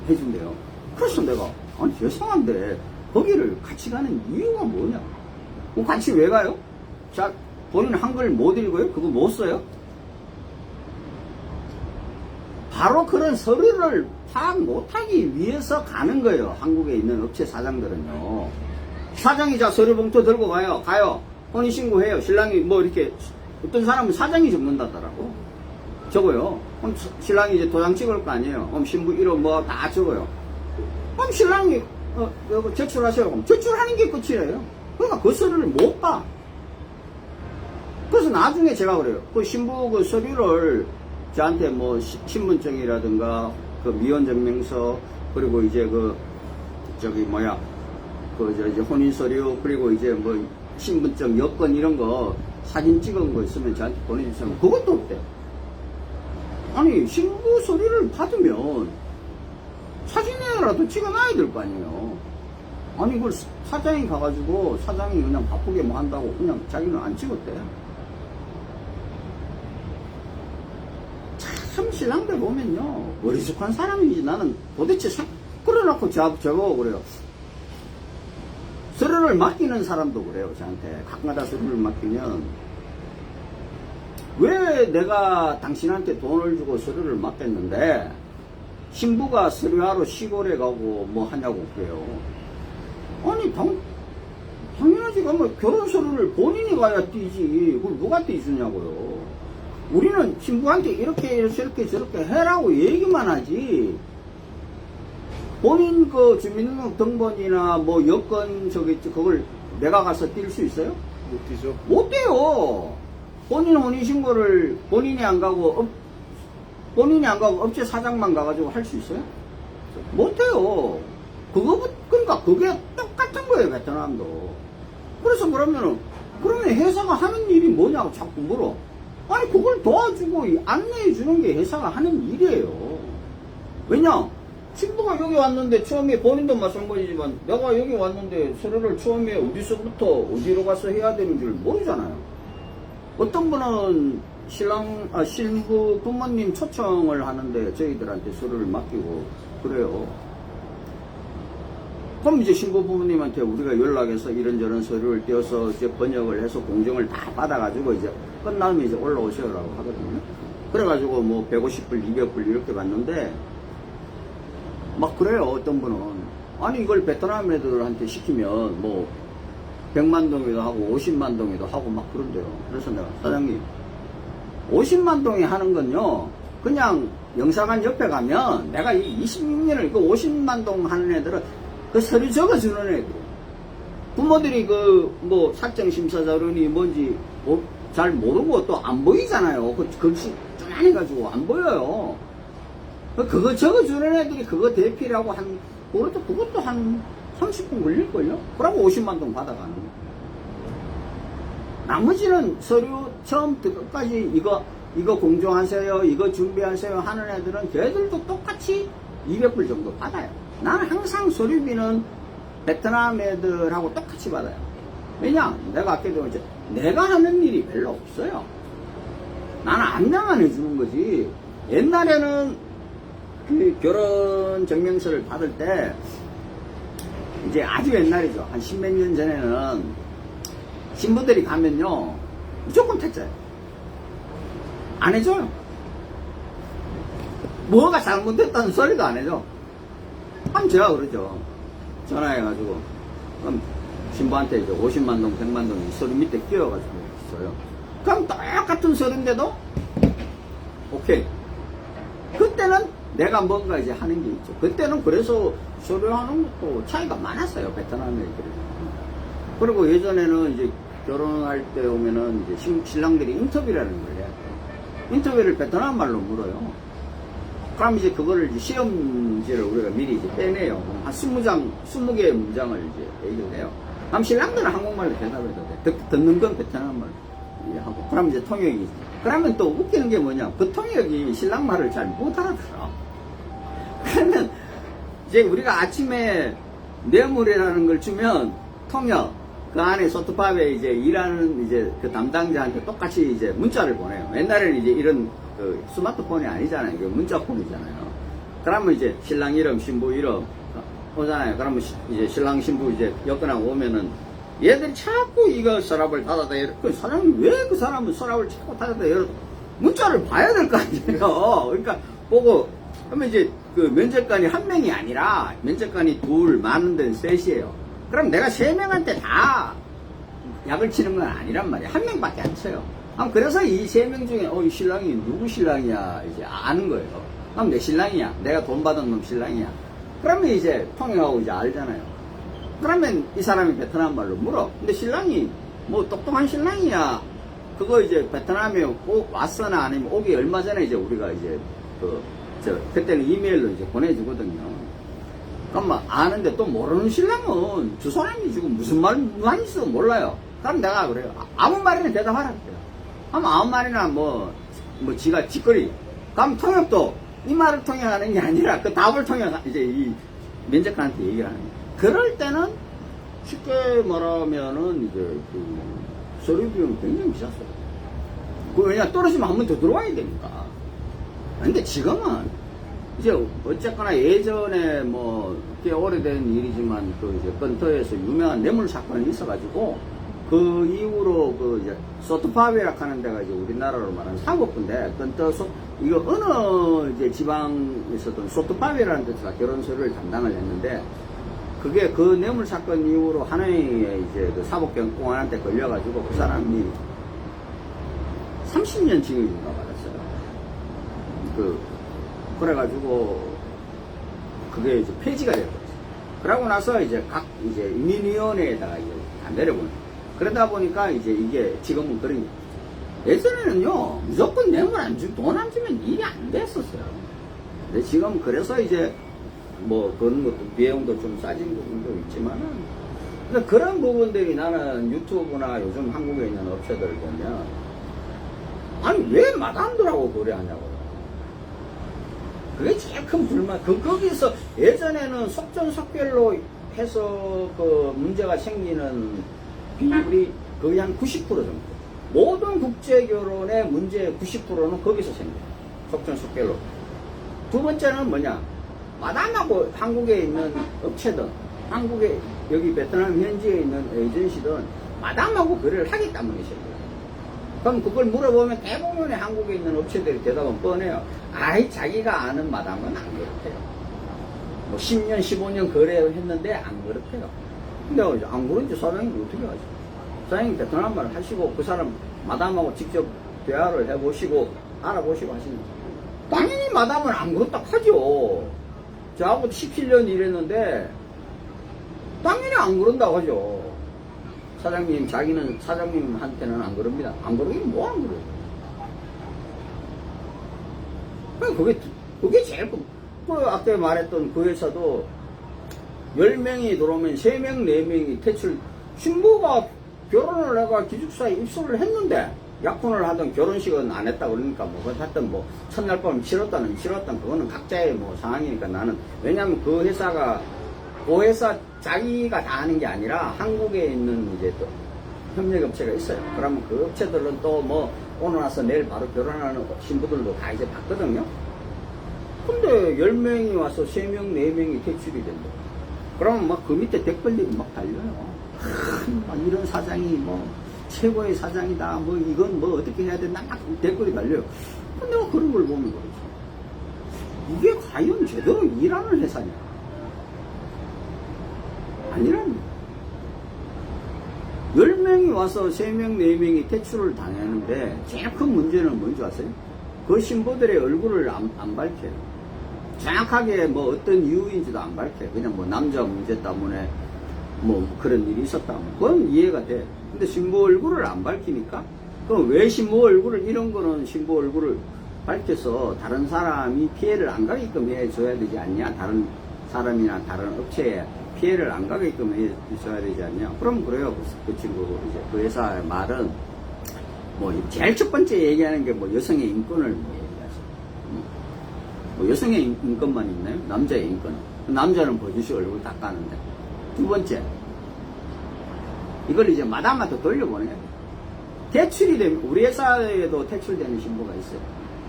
해준대요. 그래서 내가, 아니, 죄송한데, 거기를 같이 가는 이유가 뭐냐? 같이 왜 가요? 자, 본인 한글 못 읽어요? 그거 못 써요? 바로 그런 서류를 파악 못하기 위해서 가는 거예요. 한국에 있는 업체 사장들은요. 사장이 자 서류 봉투 들고 가요. 혼인신고해요. 신랑이 뭐 이렇게, 어떤 사람은 사장이 적는다더라고. 적어요. 그럼 신랑이 이제 도장 찍을 거 아니에요. 그럼 신부 1호 뭐 다 적어요. 그럼 신랑이, 여기 제출하세요. 그럼 제출하는 게 끝이에요. 그러니까 그 서류를 못 봐. 그래서 나중에 제가 그래요. 그 신부 그 서류를 저한테 뭐 신분증이라든가 그 미혼증명서, 그리고 이제 이제 혼인서류, 그리고 이제 뭐 신분증, 여권 이런 거 사진 찍은 거 있으면 저한테 보내주시면 그것도 없대요. 아니, 신부 서류를 받으면 사진이라도 찍어놔야 될 거 아니에요. 아니, 그걸 사장이 가가지고 사장이 그냥 바쁘게 뭐 한다고 그냥 자기는 안 찍었대. 참 신랑들 보면요, 머리숙한 사람이지. 나는 도대체 그래놓고 저거 그래요. 서류를 맡기는 사람도 그래요. 저한테 가끔가다 서류를 맡기면, 왜 내가 당신한테 돈을 주고 서류를 맡겼는데 신부가 서류하러 시골에 가고 뭐 하냐고 그래요. 아니, 당연하지. 그러면 결혼 서류를 본인이 가야 띄지. 그걸 누가 띄주냐고요. 우리는 신부한테 이렇게 저렇게 해라고 얘기만 하지, 본인 그 주민등록 등본이나 뭐 여권 그걸 내가 가서 띌 수 있어요? 못 뛰죠. 못 돼요. 본인 혼인신고를 본인이 안 가고 업체 사장만 가가지고 할 수 있어요? 못 해요. 그러니까 그게 똑같은 거예요, 베트남도. 그래서 그러면 회사가 하는 일이 뭐냐고 자꾸 물어. 아니, 그걸 도와주고 안내해 주는 게 회사가 하는 일이에요. 왜냐? 신부가 여기 왔는데 처음에 본인도 마찬가지지만 내가 여기 왔는데 서류를 처음에 어디서부터 어디로 가서 해야 되는 줄 모르잖아요. 어떤 분은 신부 부모님 초청을 하는데 저희들한테 서류를 맡기고 그래요. 그럼 이제 신부 부모님한테 우리가 연락해서 이런저런 서류를 떼어서 이제 번역을 해서 공정을 다 받아가지고 이제 끝나면 이제 올라오시라고 하거든요. 그래가지고 뭐 150불, 200불 이렇게 받는데 막 그래요. 어떤 분은 아니 이걸 베트남 애들한테 시키면 뭐 100만 동에도 하고 50만 동에도 하고 막 그런데요. 그래서 내가 사장님 50만 동에 하는 건요 그냥 영사관 옆에 가면 내가 이 26년을 그 50만 동 하는 애들은 그 서류 적어주는 애들 부모들이 그 뭐 사정심사 자료니 뭔지 잘 모르고 또 안 보이잖아요. 그 글씨 쪼만해 가지고 안 보여요. 그거 적어주는 애들이 그거 대피라고 그것도 한 30분 걸릴걸요? 그러고 50만 동 받아가는 거예요. 나머지는 서류 처음부터 끝까지 이거 공정하세요, 이거 준비하세요 하는 애들은 걔들도 똑같이 200불 정도 받아요. 나는 항상 서류비는 베트남 애들하고 똑같이 받아요. 왜냐? 내가 아까도 이제 내가 하는 일이 별로 없어요. 나는 안내만 해주는 거지. 옛날에는 그 결혼 증명서를 받을 때 이제 아주 옛날이죠. 한 십몇 년 전에는 신부들이 가면요 무조건 택자예요. 안 해줘요. 뭐가 잘못됐다는 소리도 안 해줘. 그럼 제가 그러죠. 전화해가지고 그럼 신부한테 이제 50만 동, 100만 동 서류 밑에 끼워가지고 있어요. 그럼 똑같은 서류인데도 오케이. 그때는 내가 뭔가 이제 하는 게 있죠. 그때는 그래서 서류하는 것도 차이가 많았어요. 베트남 애들이. 그리고 예전에는 이제 결혼할 때 오면은 이제 신랑들이 인터뷰라는 걸 해요. 인터뷰를 베트남 말로 물어요. 그럼 이제 그거를 이제 시험지를 우리가 미리 이제 빼내요. 한 20개의 문장을 이제 얘기를 해요. 그럼 신랑들은 한국말로 대답을 해도 돼. 듣는 건 베트남 말로 하고. 그럼 이제 통역이. 그러면 또 웃기는 게 뭐냐. 그 통역이 신랑 말을 잘 못 알아들어. 그러면 이제 우리가 아침에 뇌물이라는 걸 주면 통역 그 안에 소트팝에 이제 일하는 이제 그 담당자한테 똑같이 이제 문자를 보내요. 옛날에는 이제 이런 그 스마트폰이 아니잖아요. 이게 문자폰이잖아요. 그러면 이제 신랑 이름, 신부 이름 오잖아요. 그러면 이제 신랑 신부 이제 엮어나고 오면은 얘들이 자꾸 이거 서랍을 닫아다 열어. 그 사장님 왜 그 사람은 서랍을 자꾸 닫아다 열어? 문자를 봐야 될 거 아니에요. 그러니까 보고 그러면 이제 그 면접관이 한 명이 아니라 면접관이 둘, 많은 데는 셋이에요. 그럼 내가 세 명한테 다 약을 치는 건 아니란 말이야. 한 명밖에 안 쳐요. 그래서 이 세 명 중에 이 신랑이 누구 신랑이야 이제 아는 거예요. 그럼 내 신랑이야. 내가 돈 받은 놈 신랑이야. 그러면 이제 통역하고 이제 알잖아요. 그러면 이 사람이 베트남 말로 물어. 근데 신랑이 뭐 똑똑한 신랑이야. 그거 이제 베트남에 왔거나 아니면 오기 얼마 전에 이제 우리가 이제 그때는 이메일로 이제 보내주거든요. 그럼 아는데 또 모르는 신랑은 저 사람이 지금 무슨 말인지도 몰라요. 그럼 내가 그래요. 아무 말이나 대답하라 그래요. 그럼 아무 말이나 뭐 지가 짓거리. 그럼 통역도 이 말을 통역하는 게 아니라 그 답을 이제 이 면접관한테 얘기를 하는 거예요. 그럴 때는 쉽게 말하면은 이제 그 서류 비용이 굉장히 비쌌어요. 왜냐 떨어지면 한 번 더 들어와야 되니까. 근데 지금은 이제 어쨌거나 예전에 뭐 꽤 오래된 일이지만 그 이제 건터에서 유명한 뇌물 사건이 있어가지고 그 이후로 그 이제 소트팝이라고 하는 데가 이제 우리나라로 말하는 사법부인데 건터 이거 어느 이제 지방에서든 소트팝이라는 데서 결혼 서류를 담당을 했는데 그게 그 뇌물 사건 이후로 하나의 이제 그 사법경공안한테 걸려가지고 그 사람이 30년 징역인가 받았어요. 그래가지고 그게 이제 폐지가 됐거든요. 그러고 나서 이제 각 이제 인민위원회에다가 이제 다 내려보는. 그러다 보니까 이제 이게 지금은 그런 게 예전에는요 무조건 뇌물 안 주면 돈 안 주면 일이 안 됐었어요. 근데 지금 그래서 이제 뭐 그런 것도 비용도 좀 싸진 부분도 있지만은 근데 그런 부분들이 나는 유튜브나 요즘 한국에 있는 업체들 보면 아니, 왜 마담들하고 거래하냐고요. 그게 제일 큰 불만. 거기서 예전에는 속전속결로 해서 그 문제가 생기는 비율이 거의 한 90% 정도. 모든 국제결혼의 문제의 90%는 거기서 생겨요. 속전속결로. 두 번째는 뭐냐. 마담하고 한국에 있는 업체든, 한국에, 여기 베트남 현지에 있는 에이전시든, 마담하고 거래를 하기 때문에 생겨요. 그럼 그걸 물어보면 대부분의 한국에 있는 업체들이 대답은 뻔해요. 아이, 자기가 아는 마담은 안 그렇대요. 뭐 10년, 15년 거래했는데 안 그렇대요. 근데 안 그런지 사장님이 어떻게 하죠? 사장님 베트남 말 하시고 그 사람 마담하고 직접 대화를 해보시고 알아보시고 하시는 거예요. 당연히 마담은 안 그렇다 하죠. 저하고 17년 일했는데 당연히 안 그런다고 하죠. 사장님, 자기는 사장님한테는 안 그럽니다. 안 그러긴 뭐 안 그래요. 그게 제일, 아까 말했던 그 회사도 10명이 들어오면 3명, 4명이 퇴출. 신부가 결혼을 해가 기숙사에 입소를 했는데, 약혼을 하든 결혼식은 안 했다 그러니까 뭐, 하여튼 뭐, 첫날 밤 치렀다는 그거는 각자의 뭐 상황이니까 나는, 왜냐면 그 회사가, 그 회사 자기가 다 하는 게 아니라 한국에 있는 이제 또 협력업체가 있어요. 그러면 그 업체들은 또 뭐 오늘 와서 내일 바로 결혼하는 신부들도 다 이제 봤거든요. 근데 10명이 와서 3명, 4명이 퇴출이 된다. 그러면 막 그 밑에 댓글들이 막 달려요. 막 이런 사장이 뭐 최고의 사장이다. 뭐 이건 뭐 어떻게 해야 된다. 막 댓글이 달려요. 근데 내가 그런 걸 보면 그렇지. 이게 과연 제대로 일하는 회사냐? 아니랍니다. 10명이 와서 3명, 4명이 퇴출을 당하는데 제일 큰 문제는 뭔지 아세요? 그 신부들의 얼굴을 안 밝혀요. 정확하게 뭐 어떤 이유인지도 안 밝혀요. 그냥 뭐 남자 문제 때문에 뭐 그런 일이 있었다면 그건 이해가 돼. 근데 신부 얼굴을 안 밝히니까 그럼 왜 신부 얼굴을, 이런 거는 신부 얼굴을 밝혀서 다른 사람이 피해를 안 가게끔 해줘야 되지 않냐? 다른 사람이나 다른 업체에 피해를 안 가게끔 해줘야 되지 않냐? 그럼 그래요. 그 친구, 이제 그 회사의 말은, 뭐, 제일 첫 번째 얘기하는 게 뭐 여성의 인권을 뭐 얘기하죠. 뭐 여성의 인권만 있나요? 남자의 인권은. 남자는 버젓이 얼굴 닦아는데. 두 번째, 이걸 이제 마담한테 돌려보내요. 퇴출이 되면, 우리 회사에도 퇴출되는 신부가 있어요.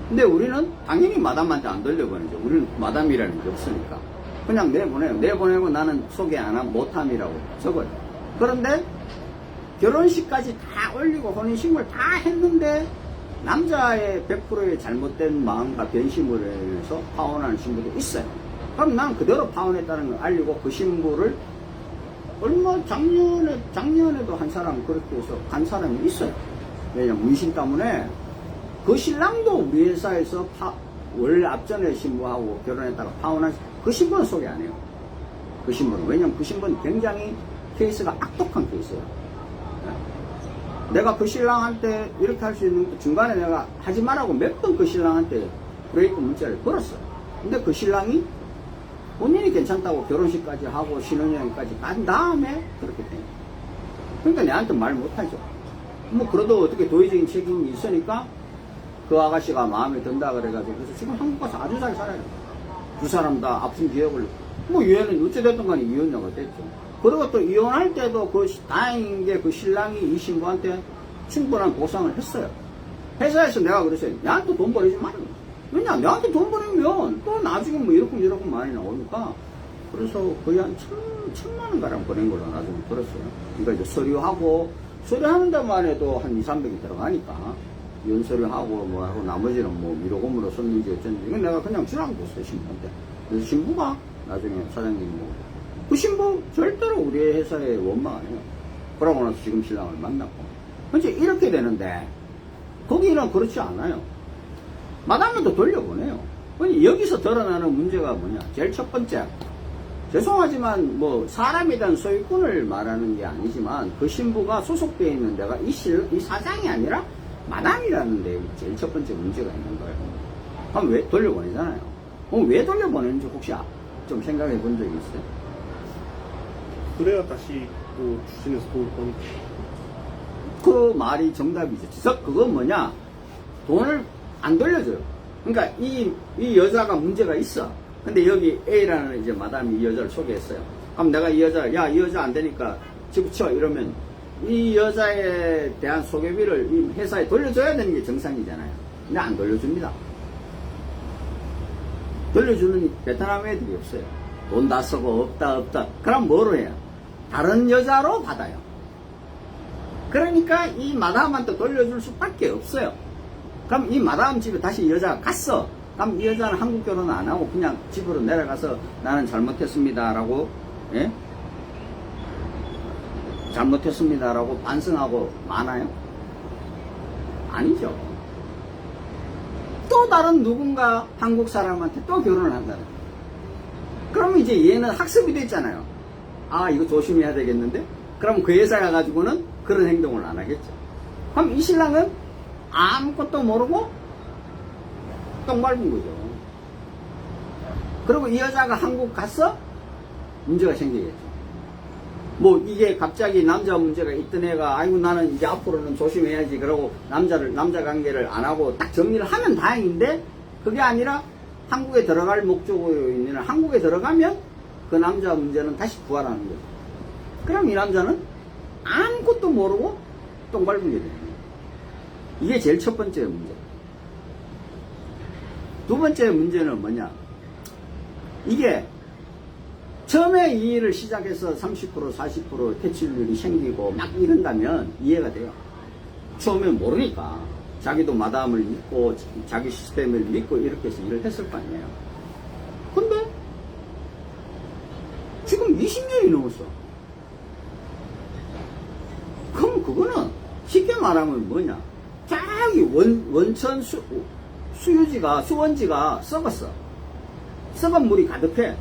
근데 우리는 당연히 마담한테 안 돌려보내죠. 우리는 마담이라는 게 없으니까. 그냥 내보내요. 내보내고 나는 소개 안 하면 못함이라고 적어요. 그런데 결혼식까지 다 올리고 혼인신고를 다 했는데 남자의 100%의 잘못된 마음과 변심을 해서 파혼하는 신부도 있어요. 그럼 난 그대로 파혼했다는 걸 알리고 그 신부를 작년에도 한 사람 그렇게 해서 간 사람이 있어요. 왜냐면 문신 때문에 그 신랑도 우리 회사에서 원래 앞전에 신부하고 결혼했다가 파혼한 그 신부는 소개 안 해요. 그 신부는. 왜냐면 그 신부는 굉장히 케이스가 악독한 케이스예요. 내가 그 신랑한테 이렇게 할 수 있는 중간에 내가 하지 말라고 몇 번 그 신랑한테 브레이크 문자를 걸었어요. 근데 그 신랑이 본인이 괜찮다고 결혼식까지 하고 신혼여행까지 간 다음에 그렇게 돼요. 그러니까 내한테 말 못하죠. 뭐 그래도 어떻게 도의적인 책임이 있으니까 그 아가씨가 마음에 든다 그래가지고 그래서 지금 한국 가서 아주 잘 살아요. 두 사람 다 아픈 기억을, 뭐 얘는 어찌됐든 간에 이혼녀가 됐죠. 그리고 또 이혼할 때도 다행인 게 그 신랑이 이 신부한테 충분한 보상을 했어요. 회사에서 내가 그랬어요. 나한테 돈 버리지 말라. 왜냐, 나한테 돈 버리면 또 나중에 뭐 이렇게 많이 나오니까. 그래서 거의 한 1,000만 원 가량 버린 걸로 나중에 들었어요. 그러니까 이제 서류하는 데만 해도 한 200~300이 들어가니까. 연설을 하고 뭐 하고 나머지는 뭐 미로금으로 썼는지 어쩐지. 이건 내가 그냥 주라고 줬어요, 신부한테. 그래서 신부가 나중에 사장님 뭐, 그 신부 절대로 우리 회사에 원망 안 해요. 그러고 나서 지금 신랑을 만났고. 이제 이렇게 되는데, 거기는 그렇지 않아요. 마담은 또 돌려보내요. 여기서 드러나는 문제가 뭐냐. 제일 첫 번째. 죄송하지만 뭐 사람에 대한 소유권을 말하는 게 아니지만 그 신부가 소속되어 있는 데가 이 사장이 아니라 마담이라는 데 제일 첫 번째 문제가 있는 거예요. 그럼 왜 돌려보내잖아요. 그럼 왜 돌려보내는지 혹시 좀 생각해 본 적이 있어요? 그래야 다시 또 주신에서 도울 거니까. 그 말이 정답이죠. 그건 뭐냐? 돈을 안 돌려줘요. 그러니까 이 여자가 문제가 있어. 근데 여기 A라는 이제 마담이 이 여자를 소개했어요. 그럼 내가 이 여자, 야, 이 여자 안 되니까 집어쳐. 이러면 이 여자에 대한 소개비를 이 회사에 돌려줘야 되는 게 정상이잖아요. 근데 안 돌려줍니다. 돌려주는 베트남 애들이 없어요. 돈 다 쓰고 없다. 그럼 뭐로 해요? 다른 여자로 받아요. 그러니까 이 마담한테 돌려줄 수밖에 없어요. 그럼 이 마담 집에 다시 이 여자가 갔어. 그럼 이 여자는 한국 결혼 안 하고 그냥 집으로 내려가서 나는 잘못했습니다라고, 예? 잘못했습니다라고 반성하고 마나요? 아니죠. 또 다른 누군가 한국 사람한테 또 결혼을 한다는. 그러면 이제 얘는 학습이 됐잖아요. 아, 이거 조심해야 되겠는데? 그럼 그 회사 가가지고는 그런 행동을 안 하겠죠. 그럼 이 신랑은 아무것도 모르고 똥 밟은 거죠. 그리고 이 여자가 한국 가서 문제가 생기겠죠. 뭐 이게 갑자기 남자 문제가 있던 애가 아이고 나는 이제 앞으로는 조심해야지 그러고 남자 관계를 안 하고 딱 정리를 하면 다행인데 그게 아니라 한국에 들어갈 목적으로 있는 한국에 들어가면 그 남자 문제는 다시 부활하는 거죠. 그럼 이 남자는 아무것도 모르고 똥 밟은 게 됩니다. 이게 제일 첫 번째 문제. 두 번째 문제는 뭐냐? 이게 처음에 이 일을 시작해서 30% 40% 퇴출률이 생기고 막 이런다면 이해가 돼요. 처음에 모르니까 자기도 마담을 믿고 자기 시스템을 믿고 이렇게 해서 일을 했을 거 아니에요. 근데 지금 20년이 넘었어. 그럼 그거는 쉽게 말하면 뭐냐? 저기 원천 수원지가 썩었어. 썩은 물이 가득해.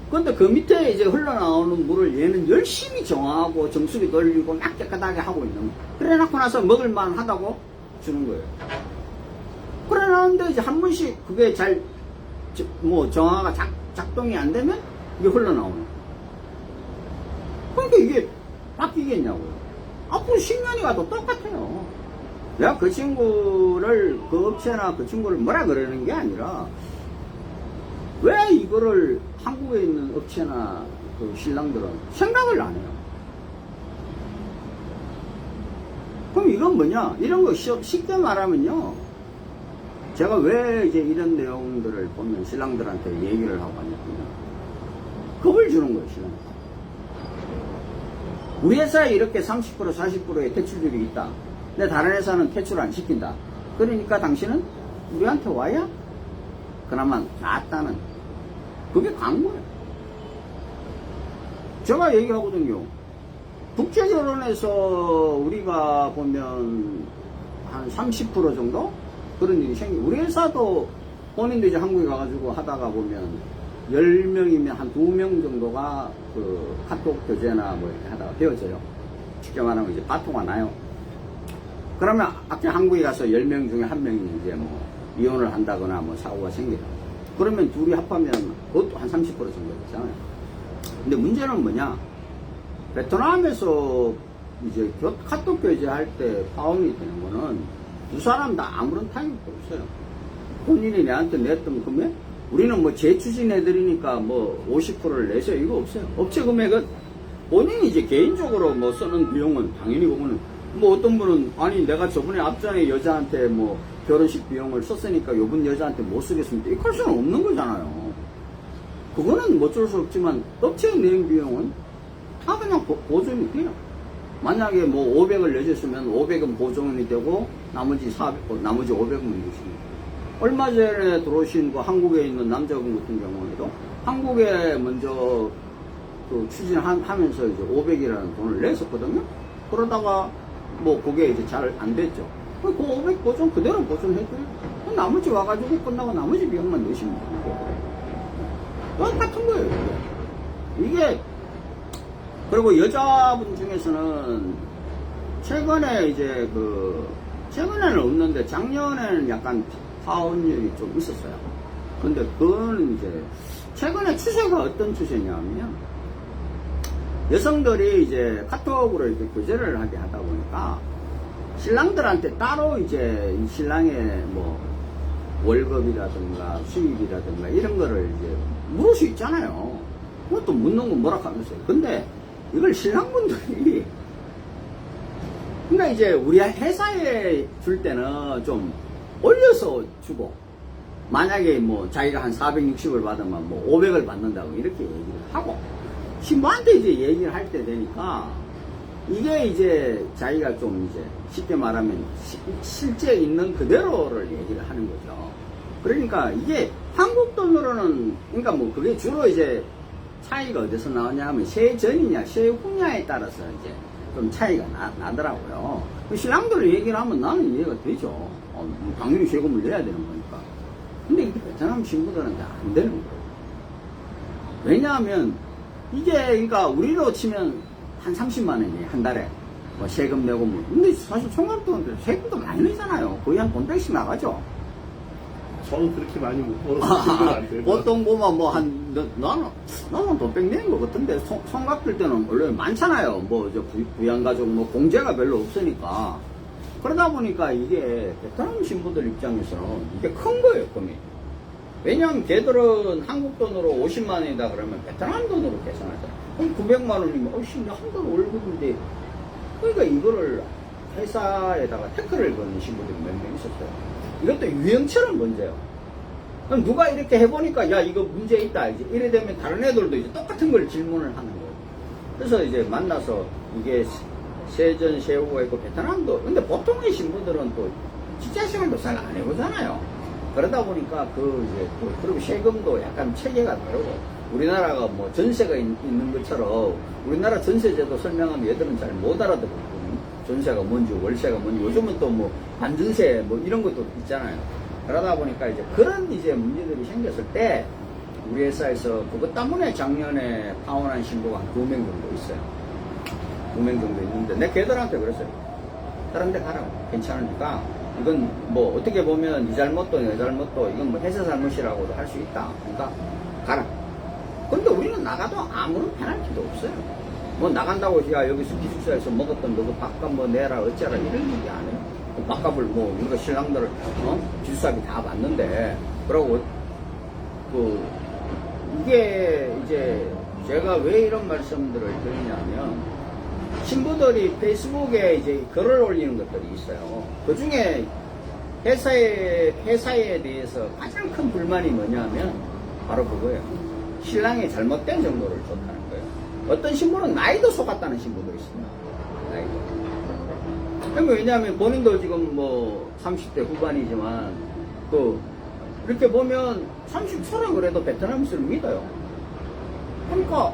근데 그 밑에 이제 흘러나오는 물을 얘는 열심히 정화하고 정수기 돌리고 막 깨끗하게 하고 있는 거야. 그래 놓고 나서 먹을만 하다고 주는 거예요. 그래 놨는데 이제 한 번씩 그게 잘 정화가 작동이 안 되면 이게 흘러나오는 거야. 그러니까 이게 바뀌겠냐고요. 앞으로 10년이 가도 똑같아요. 내가 그 친구를, 그 업체나 그 친구를 뭐라 그러는 게 아니라, 왜 이거를 한국에 있는 업체나 그 신랑들은 생각을 안 해요? 그럼 이건 뭐냐? 이런 거 쉽게 말하면요. 제가 왜 이제 이런 내용들을 보면 신랑들한테 얘기를 하고 하냐면, 겁을 주는 거예요, 신랑. 우리 회사에 이렇게 30% 40%의 퇴출률이 있다. 근데 다른 회사는 퇴출 안 시킨다. 그러니까 당신은 우리한테 와야 그나마 낫다는 그게 광고예요. 제가 얘기하거든요. 국제결혼에서 우리가 보면 한 30% 정도 그런 일이 생겨요. 우리 회사도 본인도 이제 한국에 가가지고 하다가 보면 10명이면 한 2명 정도가 그 카톡 교제나 뭐 이렇게 하다가 헤어져요. 쉽게 말하면 이제 바토가 나요. 그러면 아까 한국에 가서 10명 중에 1명이 이제 뭐 이혼을 한다거나 뭐 사고가 생기다. 그러면 둘이 합하면 그것도 한 30% 정도 되잖아요. 근데 문제는 뭐냐? 베트남에서 이제 카톡 교제할 때 파혼이 되는 거는 두 사람 다 아무런 타격도 없어요. 본인이 내한테 냈던 금액? 우리는 뭐 재추진해드리니까 뭐 50%를 내세요. 이거 없어요. 업체 금액은 본인이 이제 개인적으로 뭐 쓰는 비용은 당연히 그거는 뭐 어떤 분은 아니 내가 저번에 앞전에 여자한테 뭐 결혼식 비용을 썼으니까 요번 여자한테 못 쓰겠습니다. 이렇게 할 수는 없는 거잖아요. 그거는 뭐 어쩔 수 없지만 업체의 낸 비용은 다 그냥 보존이 돼요. 만약에 뭐 500을 내줬으면 500은 보존이 되고 나머지 500은 내주십니다. 얼마 전에 들어오신 그 한국에 있는 남자분 같은 경우에도 한국에 먼저 그 추진하면서 이제 500이라는 돈을 냈었거든요. 그러다가 뭐 그게 이제 잘 안 됐죠. 그 500 보존 그대로 보존해줘요. 나머지 와가지고 끝나고 나머지 비용만 내시면 되는 거예요. 똑같은 거예요. 이게 그리고 여자분 중에서는 최근에 이제 최근에는 없는데 작년에는 약간 파혼율이 좀 있었어요. 근데 그거는 이제 최근에 추세가 어떤 추세냐면 여성들이 이제 카톡으로 이렇게 교제를 하게 하다 보니까 신랑들한테 따로 이제 이 신랑의 뭐 월급이라든가 수입이라든가 이런 거를 이제 물을 수 있잖아요. 그것도 묻는 건 뭐라 하면서요. 근데 이걸 신랑분들이 그러니까 이제 우리 회사에 줄 때는 좀 올려서 주고 만약에 뭐 자기가 한 460을 받으면 뭐 500을 받는다고 이렇게 얘기를 하고 신부한테 이제 얘기를 할 때 되니까 이게 이제 자기가 좀 이제 쉽게 말하면 실제 있는 그대로를 얘기를 하는 거죠. 그러니까 이게 한국 돈으로는 그러니까 뭐 그게 주로 이제 차이가 어디서 나오냐 하면 세전이냐 세후냐에 따라서 이제 좀 차이가 나더라고요. 신랑들 얘기를 하면 나는 이해가 되죠. 당연히 세금을 내야 되는 거니까. 근데 이게 베트남 신부들한테 안 되는 거예요. 왜냐하면 이게 그러니까 우리로 치면 한 30만 원이에요. 한 달에. 뭐 세금 내고 뭐. 근데 사실 총각들은 세금도 많이 내잖아요. 거의 한 돈 100씩 나가죠. 저는 그렇게 많이 못 벌어서 안 돼요. 보통 보면 뭐 나는 돈 100 내는 것 같은데 총각들 때는 원래 많잖아요. 뭐 저 부양가족 뭐 공제가 별로 없으니까. 그러다 보니까 이게 베트남 신부들 입장에서는 이게 큰 거예요, 금이. 왜냐하면 걔들은 한국 돈으로 50만 원이다 그러면 베트남 돈으로 계산하잖아요. 그럼 900만 원이면 어이씨 한 달 월급인데 그러니까 이거를 회사에다가 태클을 거는 신부들이 몇 명 있었어요. 이것도 유형처럼 문제예요. 그럼 누가 이렇게 해보니까 야 이거 문제 있다 이제 이래 되면 다른 애들도 이제 똑같은 걸 질문을 하는 거예요. 그래서 이제 만나서 이게 세전 세후가 있고 베트남도 근데 보통의 신부들은 또 직장 생활도 잘 안 해보잖아요. 그러다 보니까 그리고 세금도 약간 체계가 다르고 우리나라가 뭐 전세가 있는 것처럼 우리나라 전세제도 설명하면 얘들은 잘 못 알아듣거든요. 전세가 뭔지 월세가 뭔지 요즘은 또 뭐 반전세 뭐 이런 것도 있잖아요. 그러다 보니까 이제 그런 이제 문제들이 생겼을 때 우리 회사에서 그것 때문에 작년에 파혼한 신부가 한 9명 정도 있어요. 9명 정도 있는데 내 걔들한테 그랬어요. 다른 데 가라고. 괜찮으니까 이건 뭐 어떻게 보면 네 잘못도 내 잘못도 이건 뭐 회사 잘못이라고도 할 수 있다. 그러니까 가라. 근데 우리는 나가도 아무런 페널티도 없어요. 뭐 나간다고 야 여기서 기숙사에서 먹었던 너 그 밥값 뭐 내라 어쩌라 이런 얘기 안 해요. 그 밥값을 뭐 우리가 신랑들 기숙사비 다 받는데 그러고 이게 이제 제가 왜 이런 말씀들을 드리냐면 신부들이 페이스북에 이제 글을 올리는 것들이 있어요. 그 중에 회사에 대해서 가장 큰 불만이 뭐냐면 바로 그거예요. 신랑이 잘못된 정보를 줬다는 거예요. 어떤 신부는 나이도 속았다는 신부도 있습니다. 나이도. 왜냐하면 본인도 지금 뭐 30대 후반이지만 이렇게 보면 30초라 그래도 베트남스를 믿어요. 그러니까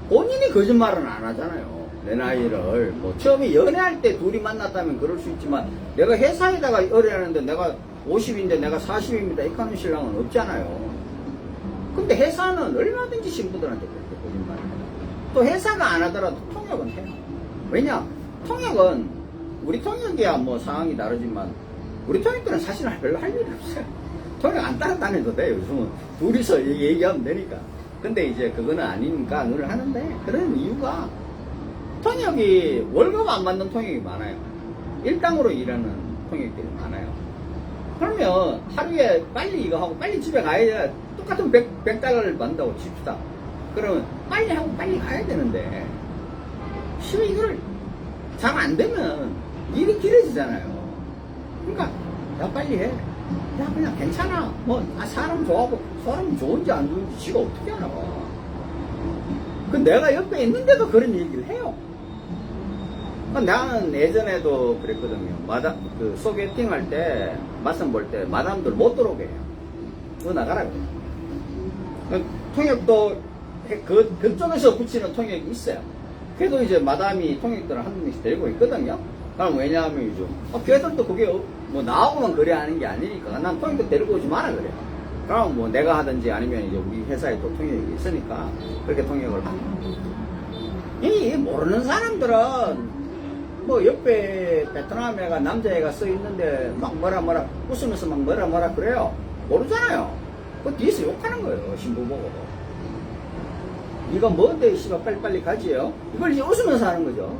본인이 거짓말은 안 하잖아요. 내 나이를 뭐 처음에 연애할 때 둘이 만났다면 그럴 수 있지만 내가 회사에다가 연애하는데 내가 50인데 내가 40입니다 이렇게 하는 신랑은 없잖아요. 근데 회사는 얼마든지 신부들한테 그렇게 거짓말을 해요. 또 회사가 안 하더라도 통역은 해요. 왜냐? 통역은 우리 통역이야 뭐 상황이 다르지만 우리 통역들은 사실 별로 할 일이 없어요. 통역 안 따라다녀도 돼요. 요즘은 둘이서 얘기하면 되니까. 근데 이제 그거는 아니니까 그걸 하는데 그런 이유가 통역이 월급 안 받는 통역이 많아요. 일당으로 일하는 통역들이 많아요. 그러면 하루에 빨리 이거 하고 빨리 집에 가야 똑같은 100달러를 받는다고 칩시다. 그러면 빨리 하고 빨리 가야 되는데 쉬워 이거를 잘 안 되면 일이 길어지잖아요. 그러니까 야 빨리 해. 야 그냥 괜찮아. 뭐 사람 좋아하고 사람이 좋은지 안 좋은지 지가 어떻게 알아. 그 내가 옆에 있는데도 그런 얘기를 해요. 나는 예전에도 그랬거든요. 소개팅 할 때, 맞선 볼 때, 마담들 못 들어오게 해요. 그거 나가라고. 통역도, 그쪽에서 붙이는 통역이 있어요. 그래도 이제 마담이 통역들을 한 명씩 데리고 있거든요. 그럼 왜냐하면 요즘, 걔들도 그게 뭐 나하고만 그래 하는 게 아니니까, 난 통역도 데리고 오지 마라 그래요. 그럼 뭐 내가 하든지 아니면 이제 우리 회사에 또 통역이 있으니까, 그렇게 통역을 합니다. 이 모르는 사람들은, 뭐 옆에 베트남 애가 남자애가 써 있는데 막 뭐라 웃으면서 막 뭐라 그래요. 모르잖아요. 그 뒤에서 욕하는 거예요. 신부 보고. 이거 뭔데 씨발 빨리빨리 가지요. 이걸 이제 웃으면서 하는 거죠.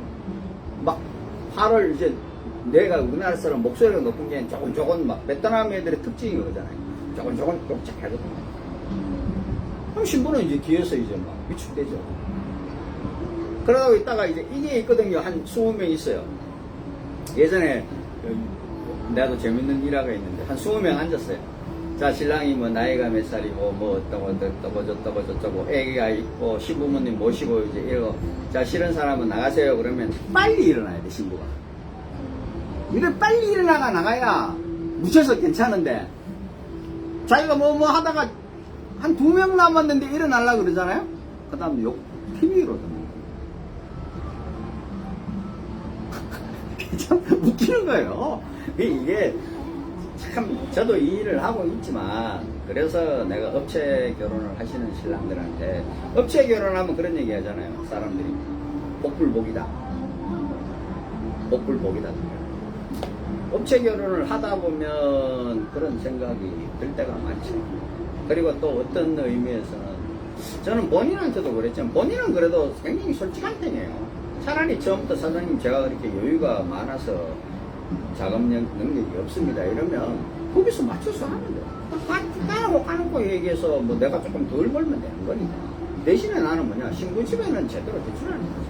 막 화를 이제 내가 우리나라 사람 목소리가 높은 게 조금 막 베트남 애들의 특징이 그러잖아요. 조금 록짝하거든요. 그럼 신부는 이제 뒤에서 이제 막 위축되죠. 그러다 있다가 이제 이게 있거든요. 한 20명 있어요. 예전에 나도 재밌는 일화가 있는데 한 20명 앉았어요. 자, 신랑이 뭐 나이가 몇 살이고 뭐 어떠고 저쩌고 애기가 있고 시부모님 모시고 이제 이러고 자, 싫은 사람은 나가세요. 그러면 빨리 일어나야 돼, 신부가. 이래 빨리 나가야 묻혀서 괜찮은데 자기가 뭐 하다가 한 2명 남았는데 일어나려고 그러잖아요. 그 다음 TV로 참 웃기는 거예요. 이게 참 저도 이 일을 하고 있지만 그래서 내가 업체 결혼을 하시는 신랑들한테 업체 결혼하면 그런 얘기 하잖아요. 사람들이 복불복이다. 업체 결혼을 하다 보면 그런 생각이 들 때가 많죠. 그리고 또 어떤 의미에서는 저는 본인한테도 그랬지만 본인은 그래도 굉장히 솔직한 편이에요. 차라리 처음부터 사장님 제가 그렇게 여유가 많아서 자금 능력이 없습니다 이러면 거기서 맞춰서 하면 돼요. 까놓고 얘기해서 뭐 내가 조금 덜 벌면 되는 거니까. 대신에 나는 뭐냐, 신부 집에는 제대로 대출하는 거죠.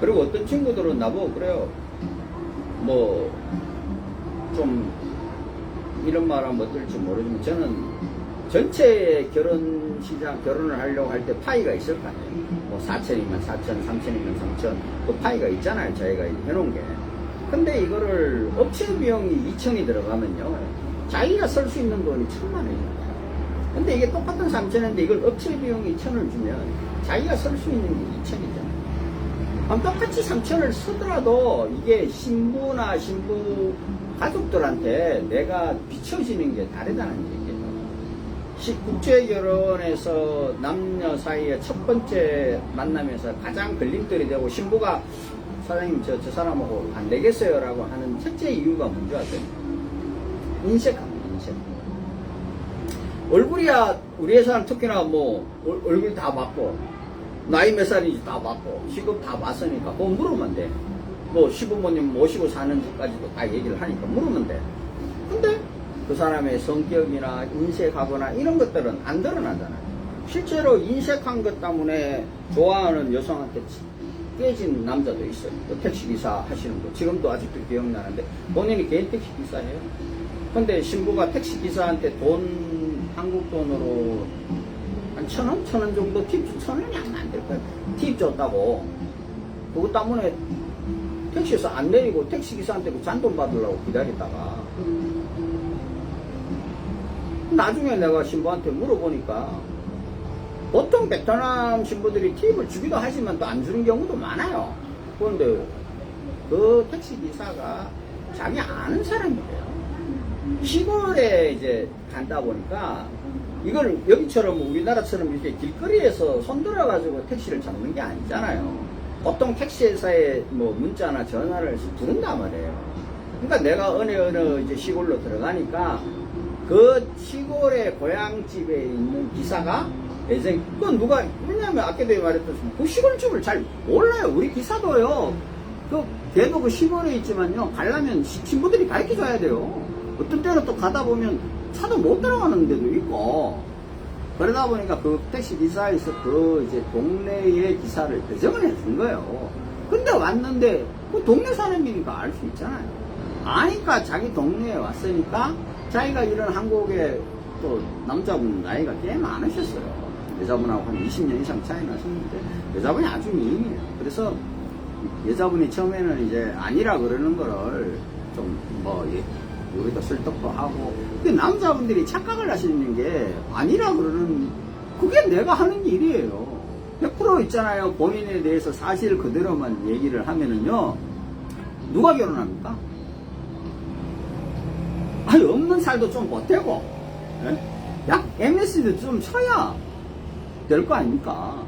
그리고 어떤 친구들은 나보고 그래요. 뭐 좀 이런 말 하면 어떨지 모르지만 저는 전체 결혼을 하려고 할 때 파이가 있을 거 아니에요. 뭐 4천이면 4천, 3천이면 3천 그 파이가 있잖아요. 저희가 해놓은 게. 근데 이거를 업체 비용이 2천이 들어가면요, 자기가 쓸 수 있는 돈이 1,000만 원입니다. 근데 이게 똑같은 3천인데 이걸 업체 비용이 2천을 주면 자기가 쓸 수 있는 게 2천이잖아요. 그럼 똑같이 3천을 쓰더라도 이게 신부나 신부 가족들한테 내가 비춰지는 게 다르다는 얘기예요. 국제 결혼에서 남녀 사이에 첫 번째 만남에서 가장 걸림돌이 되고 신부가 사장님 저 사람하고 안 되겠어요 라고 하는 첫째 이유가 뭔지 아세요? 인색합니다. 인색. 얼굴이야 우리 회사는 특히나 뭐 얼굴 다 맞고 나이 몇 살인지 다 맞고 시급 다 맞으니까 그거 물으면 돼. 뭐 시부모님 모시고 사는 집까지도 다 얘기를 하니까 물으면 돼. 근데 그 사람의 성격이나 인색하거나 이런 것들은 안 드러나잖아요. 실제로 인색한 것 때문에 좋아하는 여성한테 깨진 남자도 있어요. 택시기사 하시는 분. 지금도 아직도 기억나는데 본인이 개인 택시기사예요. 근데 신부가 택시기사한테 한국 돈으로 한 1,000원? 1,000원 정도 팁, 1,000원이 안 될 거예요. 팁 줬다고. 그것 때문에 택시에서 안 내리고 택시기사한테 그 잔돈 받으려고 기다리다가 나중에 내가 신부한테 물어보니까 보통 베트남 신부들이 팁을 주기도 하지만 또 안 주는 경우도 많아요. 그런데 그 택시기사가 자기 아는 사람이래요. 시골에 이제 간다 보니까 이걸 여기처럼 우리나라처럼 이렇게 길거리에서 손들어가지고 택시를 잡는 게 아니잖아요. 보통 택시회사에 뭐 문자나 전화를 부른단 말이에요. 그러니까 내가 어느 이제 시골로 들어가니까 그 시골의 고향집에 있는 기사가 예전에 그건 누가 왜냐면 아까도 말했듯이 그 시골집을 잘 몰라요. 우리 기사도요. 걔도 그 시골에 있지만요. 가려면 신부들이 가르쳐줘야 돼요. 어떤 때는 또 가다 보면 차도 못 들어가는 데도 있고 그러다 보니까 그 택시 기사에서 그 이제 동네의 기사를 배정을 해준 거예요. 근데 왔는데 그 동네 사람이니까 알 수 있잖아요. 아니까 자기 동네에 왔으니까 자기가 이런 한국에 또 남자분 나이가 꽤 많으셨어요. 여자분하고 한 20년 이상 차이 나셨는데 여자분이 아주 미인이에요. 그래서 여자분이 처음에는 이제 아니라 그러는 거를 좀 우리도 설득도 하고 근데 남자분들이 착각을 하시는 게 아니라 그러는 그게 내가 하는 일이에요. 100% 있잖아요. 본인에 대해서 사실 그대로만 얘기를 하면은요 누가 결혼합니까? 아니 없는 살도 좀 보태고 약 MS도 좀 쳐야 될 거 아닙니까?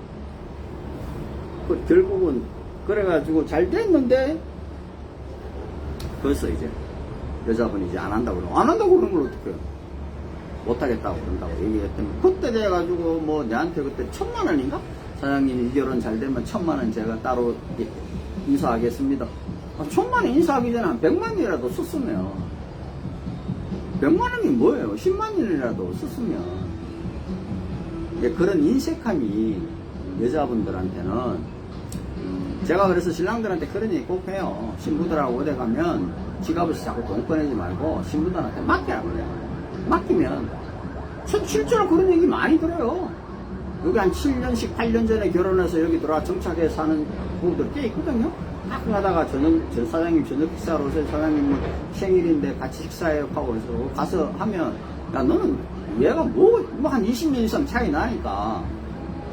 결국은 그래가지고 잘 됐는데 벌써 이제 여자분이 이제 안 한다고 그러는 걸 어떡해요? 못하겠다고 그런다고 얘기했더니 그때 돼가지고 뭐 내한테 그때 1,000만 원인가? 사장님 이 결혼 잘 되면 1,000만 원 제가 따로 인사하겠습니다. 천만 원 인사하기 전에 한 100만 원이라도 썼으면 100만 원이 뭐예요? 10만 원이라도 썼으면 그런 인색함이 여자분들한테는 제가 그래서 신랑들한테 그런 얘기 꼭 해요. 신부들하고 어디 가면 지갑에서 자꾸 돈 꺼내지 말고 신부들한테 맡기라고 그래요. 맡기면 실제로 그런 얘기 많이 들어요. 여기 한 7년씩 8년 전에 결혼해서 여기 들어와 정착해 사는 부부들 꽤 있거든요. 가끔 가다가 전 사장님 저녁 식사로 오세요. 사장님 뭐 생일인데 같이 식사해요 하고 그래서 가서 하면 야 너는 얘가 뭐 한 20년 이상 차이 나니까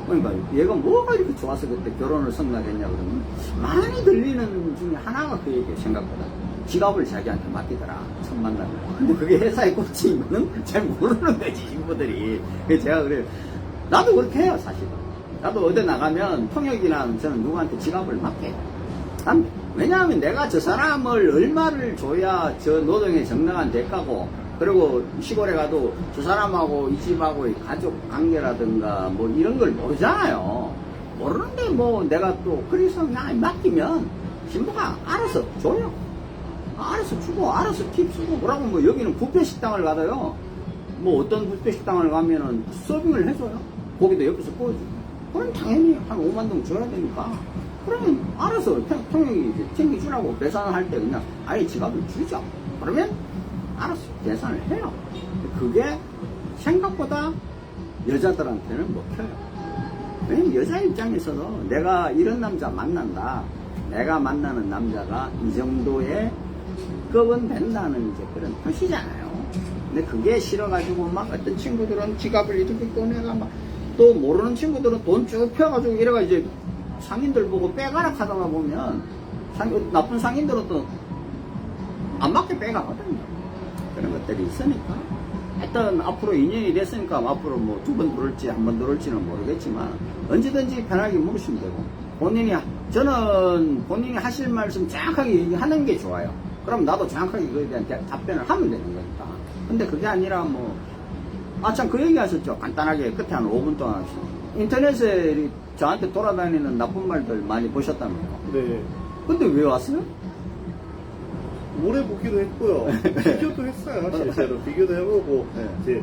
그러니까 얘가 뭐가 이렇게 좋아서 그때 결혼을 성납했냐 그러면 많이 들리는 중에 하나가 그 얘기예요. 생각보다 지갑을 자기한테 맡기더라 첫 만나면. 근데 그게 회사에 꽂힌 거는 잘 모르는 거지 친구들이. 그래서 제가 그래요. 나도 그렇게 해요 사실은. 나도 어디 나가면 통역이나 저는 누구한테 지갑을 맡겨요. 왜냐하면 내가 저 사람을 얼마를 줘야 저 노동의 정당한 대가고, 그리고 시골에 가도 저 사람하고 이 집하고의 가족 관계라든가 뭐 이런 걸 모르잖아요. 모르는데 뭐 내가 또 그래서 그냥 맡기면 신부가 알아서 줘요. 알아서 주고 알아서 팁 주고 뭐라고. 뭐 여기는 뷔페 식당을 가도요, 뭐 어떤 뷔페 식당을 가면은 서빙을 해줘요. 고기도 옆에서 구워주고. 그럼 당연히 한 5만 동 줘야 되니까. 그러면 알아서 통역이 챙겨주라고 계산을 할 때 그냥 아예 지갑을 주죠. 그러면 알아서 계산을 해요. 그게 생각보다 여자들한테는 먹혀요. 왜냐면 여자 입장에서도 내가 이런 남자 만난다, 내가 만나는 남자가 이 정도의 급은 된다는 이제 그런 표시잖아요. 근데 그게 싫어가지고 막 어떤 친구들은 지갑을 이렇게 꺼내가 막, 또 모르는 친구들은 돈 쭉 펴가지고 이래가 이제 상인들 보고 빼가라 하다가 보면 나쁜 상인들은 또 안 맞게 빼가거든요. 그런 것들이 있으니까. 하여튼 앞으로 2년이 됐으니까 앞으로 뭐 2번 들어올지 한 번 들어올지는 모르겠지만 언제든지 편하게 물으시면 되고, 저는 본인이 하실 말씀 정확하게 얘기하는 게 좋아요. 그럼 나도 정확하게 그에 대한 답변을 하면 되는 거니까. 근데 그게 아니라 뭐, 참 그 얘기 하셨죠. 간단하게 끝에 한 5분 동안 하시죠. 인터넷에 저한테 돌아다니는 나쁜 말들 많이 보셨다면요? 네. 근데 왜 왔어요? 오래 보기도 했고요. 비교도 했어요. 실제로 비교도 해보고 네. 이제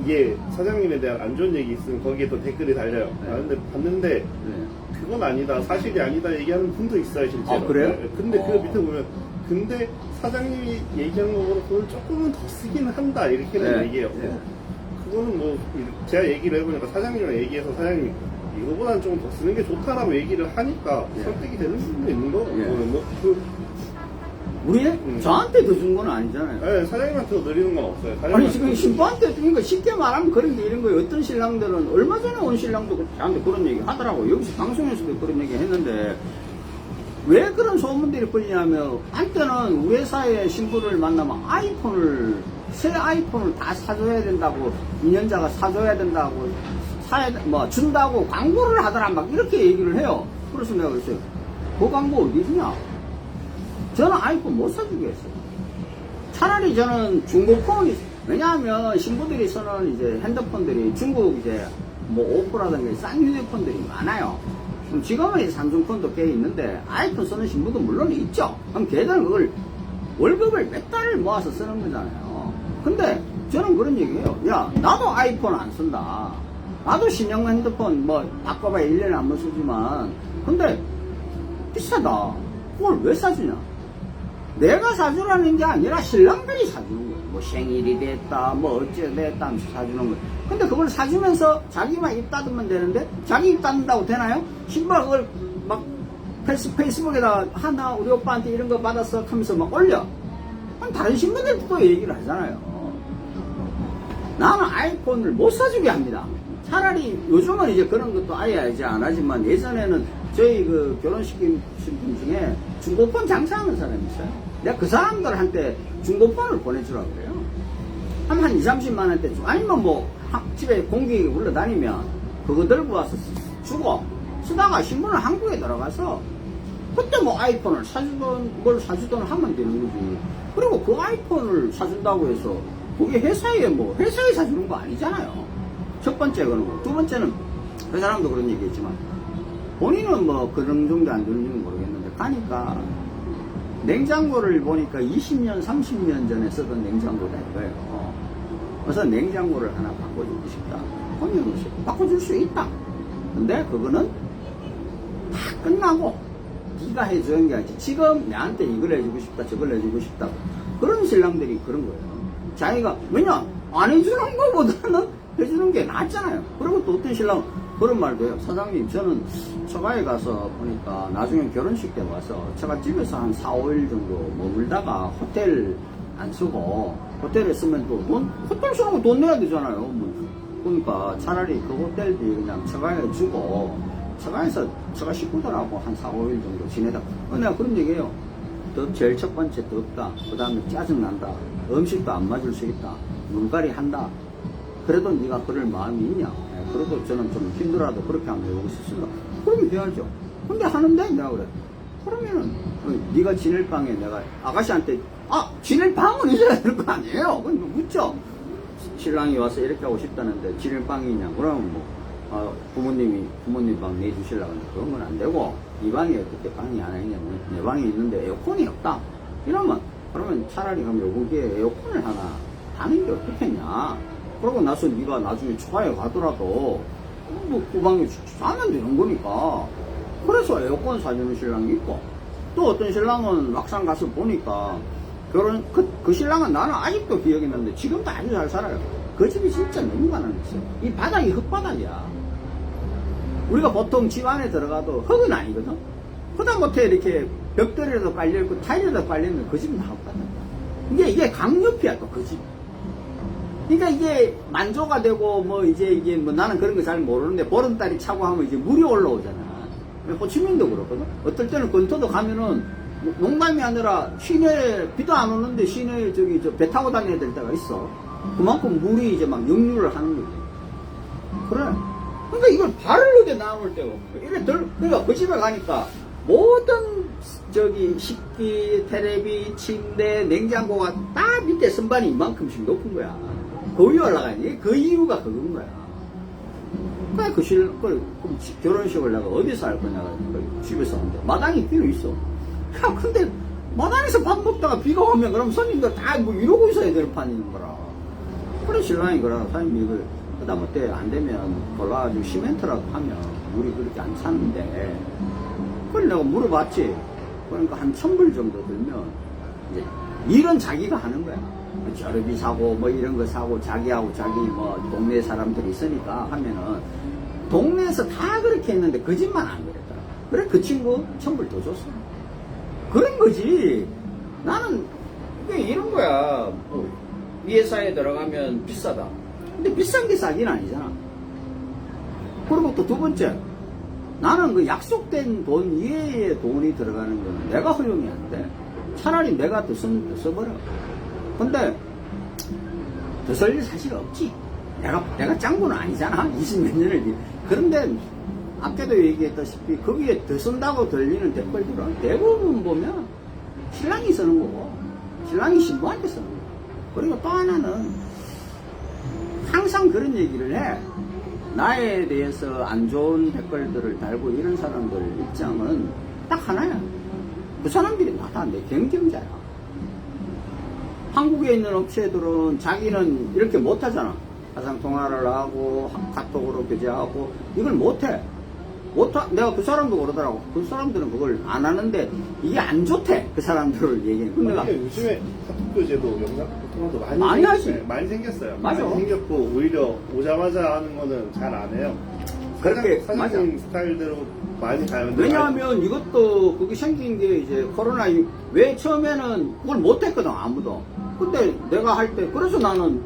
이게 사장님에 대한 안 좋은 얘기 있으면 거기에 또 댓글이 달려요. 네. 근데 봤는데 네. 그건 아니다, 사실이 아니다 얘기하는 분도 있어요 실제로. 아, 그래요? 네. 근데 그 밑에 보면 근데 사장님이 얘기하는 거보다 돈을 조금은 더 쓰기는 한다 이렇게는 네. 얘기해요. 네. 그거는 뭐 제가 얘기를 해보니까 사장님이랑 얘기해서 사장님 이거보다는 좀 더 쓰는 게 좋다라고 얘기를 하니까 예. 설득이 되는 부분도 있는 거고. 예. 뭐 저한테 더 준 건 아니잖아요. 네, 사장님한테 더 드리는 건 없어요. 아니 지금 신부한테 그러니까 쉽게 말하면 그런 게 이런 거예요. 어떤 신랑들은 얼마 전에 온 신랑도 저한테 그런 얘기 하더라고요. 여기서 방송에서도 그런 얘기 했는데 왜 그런 소문들이 퍼지냐면, 한때는 우리 회사의 신부를 만나면 새 아이폰을 다 사줘야 된다고, 2년자가 사줘야 된다고, 준다고 광고를 하더라 막 이렇게 얘기를 해요. 그래서 내가 그랬어요. 그 광고 어디 있냐? 저는 아이폰 못 사주겠어요. 차라리 저는 중고폰이, 왜냐하면 신부들이 쓰는 이제 핸드폰들이 중국 이제 뭐 오프라든가 싼 휴대폰들이 많아요. 그럼 지금은 이제 삼성폰도 꽤 있는데 아이폰 쓰는 신부도 물론 있죠. 그럼 걔들은 그걸 월급을 몇 달을 모아서 쓰는 거잖아요. 근데 저는 그런 얘기해요. 야, 나도 아이폰 안 쓴다. 나도 신형 핸드폰 뭐 바꿔봐야 1년에 한 번 쓰지만, 근데 비싸다. 그걸 왜 사주냐? 내가 사주라는 게 아니라 신랑들이 사주는 거예요. 뭐 생일이 됐다, 뭐 어째 됐다 하면서 사주는 거예요. 근데 그걸 사주면서 자기만 입 닫으면 되는데, 자기 입 닫는다고 되나요? 신발 그걸 막 페이스북에다 하나 우리 오빠한테 이런 거 받았어 하면서 막 올려. 그럼 다른 신부들도 또 얘기를 하잖아요. 나는 아이폰을 못 사주게 합니다. 차라리 요즘은 이제 그런 것도 아예 이제 안 하지만, 예전에는 저희 그 결혼시킨 분 중에 중고폰 장사하는 사람이 있어요. 내가 그 사람들한테 중고폰을 보내주라고 그래요. 한 20, 30만 원대 주고, 아니면 뭐 집에 공기 올라다니면 그거 들고 와서 주고, 쓰다가 신부는 한국에 들어가서 그때 뭐 아이폰을 사주던 뭘 사주던 하면 되는 거지. 그리고 그 아이폰을 사준다고 해서 그게 회사에 사주는 거 아니잖아요. 첫 번째 그런 거. 두 번째는 그 사람도 그런 얘기 했지만, 본인은 뭐 그런 정도 안 되는 지 모르겠는데 가니까 냉장고를 보니까 20년, 30년 전에 쓰던 냉장고가 이거예요. 그래서 냉장고를 하나 바꿔주고 싶다. 그러면 바꿔줄 수 있다. 근데 그거는 다 끝나고 네가 해주는 게 아니지. 지금 나한테 이걸 해주고 싶다, 저걸 해주고 싶다. 그런 신랑들이 그런 거예요. 자기가, 왜냐? 안 해주는 것보다는 해주는 게 낫잖아요. 그리고 또 어떤 신랑은 그런 말도 해요. 사장님, 저는 처가에 가서 보니까 나중에 결혼식 때 와서 제가 집에서 한 4, 5일 정도 머물다가 호텔 안 쓰고 호텔에 쓰면 또 호텔 쓰는 거 돈 내야 되잖아요. 뭐. 그러니까 차라리 그 호텔비 그냥 처가에 주고 처가에서 처가 식구들하고 한 4, 5일 정도 지내다. 내가 그런 얘기해요. 제일 첫 번째 덥다. 그 다음에 짜증난다. 음식도 안 맞을 수 있다. 눈깔이 한다. 그래도 네가 그럴 마음이 있냐? 그래도 저는 좀 힘들어도 그렇게 하면 해보고 싶습니다. 그러면 해야죠. 근데 하는데 내가 그래. 그러면은 네가 지낼 방에 내가 아가씨한테 지낼 방은 있어야 될 거 아니에요? 그럼 묻죠. 신랑이 와서 이렇게 하고 싶다는데 지낼 방이 있냐? 그러면 뭐 부모님 방 내주시려고 하는데 그런 건 안 되고 이 방에 어떻게 방이 하나 있냐면 내 방에 있는데 에어컨이 없다. 그러면 차라리 그럼 여기에 에어컨을 하나 다는 게 어떻겠냐? 그러고 나서 네가 나중에 처가에 가더라도 그 방에 자면 되는 거니까. 그래서 에어컨 사주는 신랑이 있고 또 어떤 신랑은 막상 가서 보니까 그 신랑은 나는 아직도 기억이 나는데 지금도 아주 잘 살아요. 그 집이 진짜 너무 가난했어요. 이 바닥이 흙바닥이야. 우리가 보통 집 안에 들어가도 흙은 아니거든. 하다못해 이렇게 벽돌에도 깔려있고 타일에도 깔려있는 그 집은 다 흙바닥이야. 이게 강옆이야 또 그 집. 그러니까 이게 만조가 되고 이게 나는 그런 거 잘 모르는데 보름달이 차고 하면 이제 물이 올라오잖아. 호치민도 그렇거든. 어떨 때는 건터도 가면은 농담이 아니라 시내에 비도 안 오는데 시내에 배 타고 다녀야 될 때가 있어. 그만큼 물이 이제 막 역류를 하는 거지. 그래. 그러니까 이걸 발을 어디 나올 데가 없어. 그러니까 그 집에 가니까 모든 식기, 테레비, 침대, 냉장고가 다 밑에 선반이 이만큼씩 높은 거야. 그 위에 올라가니 그 이유가 그건 거야. 그래, 결혼식을 내가 어디서 할 거냐, 집에서 하는데, 마당이 필요 있어. 야, 근데, 마당에서 밥 먹다가 비가 오면, 그럼 손님들 다 이러고 있어야 될 판인 거라. 그래, 신랑이 그러나, 사장님, 이걸, 그다음에 안 되면, 골라가지고 시멘트라도 하면, 물이 그렇게 안 차는데, 그걸 내가 물어봤지. 그러니까 한 1,000불 정도 들면, 이제, 일은 자기가 하는 거야. 저르비 사고 이런 거 사고 자기하고 자기 동네 사람들이 있으니까 하면은 동네에서 다 그렇게 했는데 그 집만 안 그랬더라. 그래 그 친구 1,000불 더 줬어. 그런 거지. 나는 그냥 이런 거야. 이 회사에 들어가면 비싸다. 근데 비싼 게 싸긴 아니잖아. 그리고 또 두 번째, 나는 그 약속된 돈 이외에 돈이 들어가는 거는 내가 허용이 안 돼. 차라리 내가 더 써버려. 근데 더 쓸 일 사실 없지. 내가 짱구는 아니잖아. 20몇 년을. 그런데 아까도 얘기했다시피 거기에 더 쓴다고 들리는 댓글들은 대부분 보면 신랑이 쓰는 거고 신랑이 신부한테 쓰는 거고. 그리고 또 하나는 항상 그런 얘기를 해. 나에 대해서 안 좋은 댓글들을 달고 이런 사람들 입장은 딱 하나야. 그 사람들이 다 내 경쟁자야. 한국에 있는 업체들은 자기는 이렇게 못하잖아. 화상통화를 하고 카톡으로 교제하고 이걸 못해. 내가 그 사람도 그러더라고. 그 사람들은 그걸 안 하는데 이게 안 좋대. 그 사람들을 얘기해. 근데 요즘에 카톡 교제도 영상 통화도 많이 하지. 많이 생겼어요. 맞아. 많이 생겼고 오히려 오자마자 하는 거는 잘 안 해요. 그렇게 사장님 스타일대로 많이 가는데. 왜냐하면 이것도 그게 생긴 게 이제 코로나 왜 처음에는 그걸 못했거든 아무도. 근데 내가 할 때 그래서 나는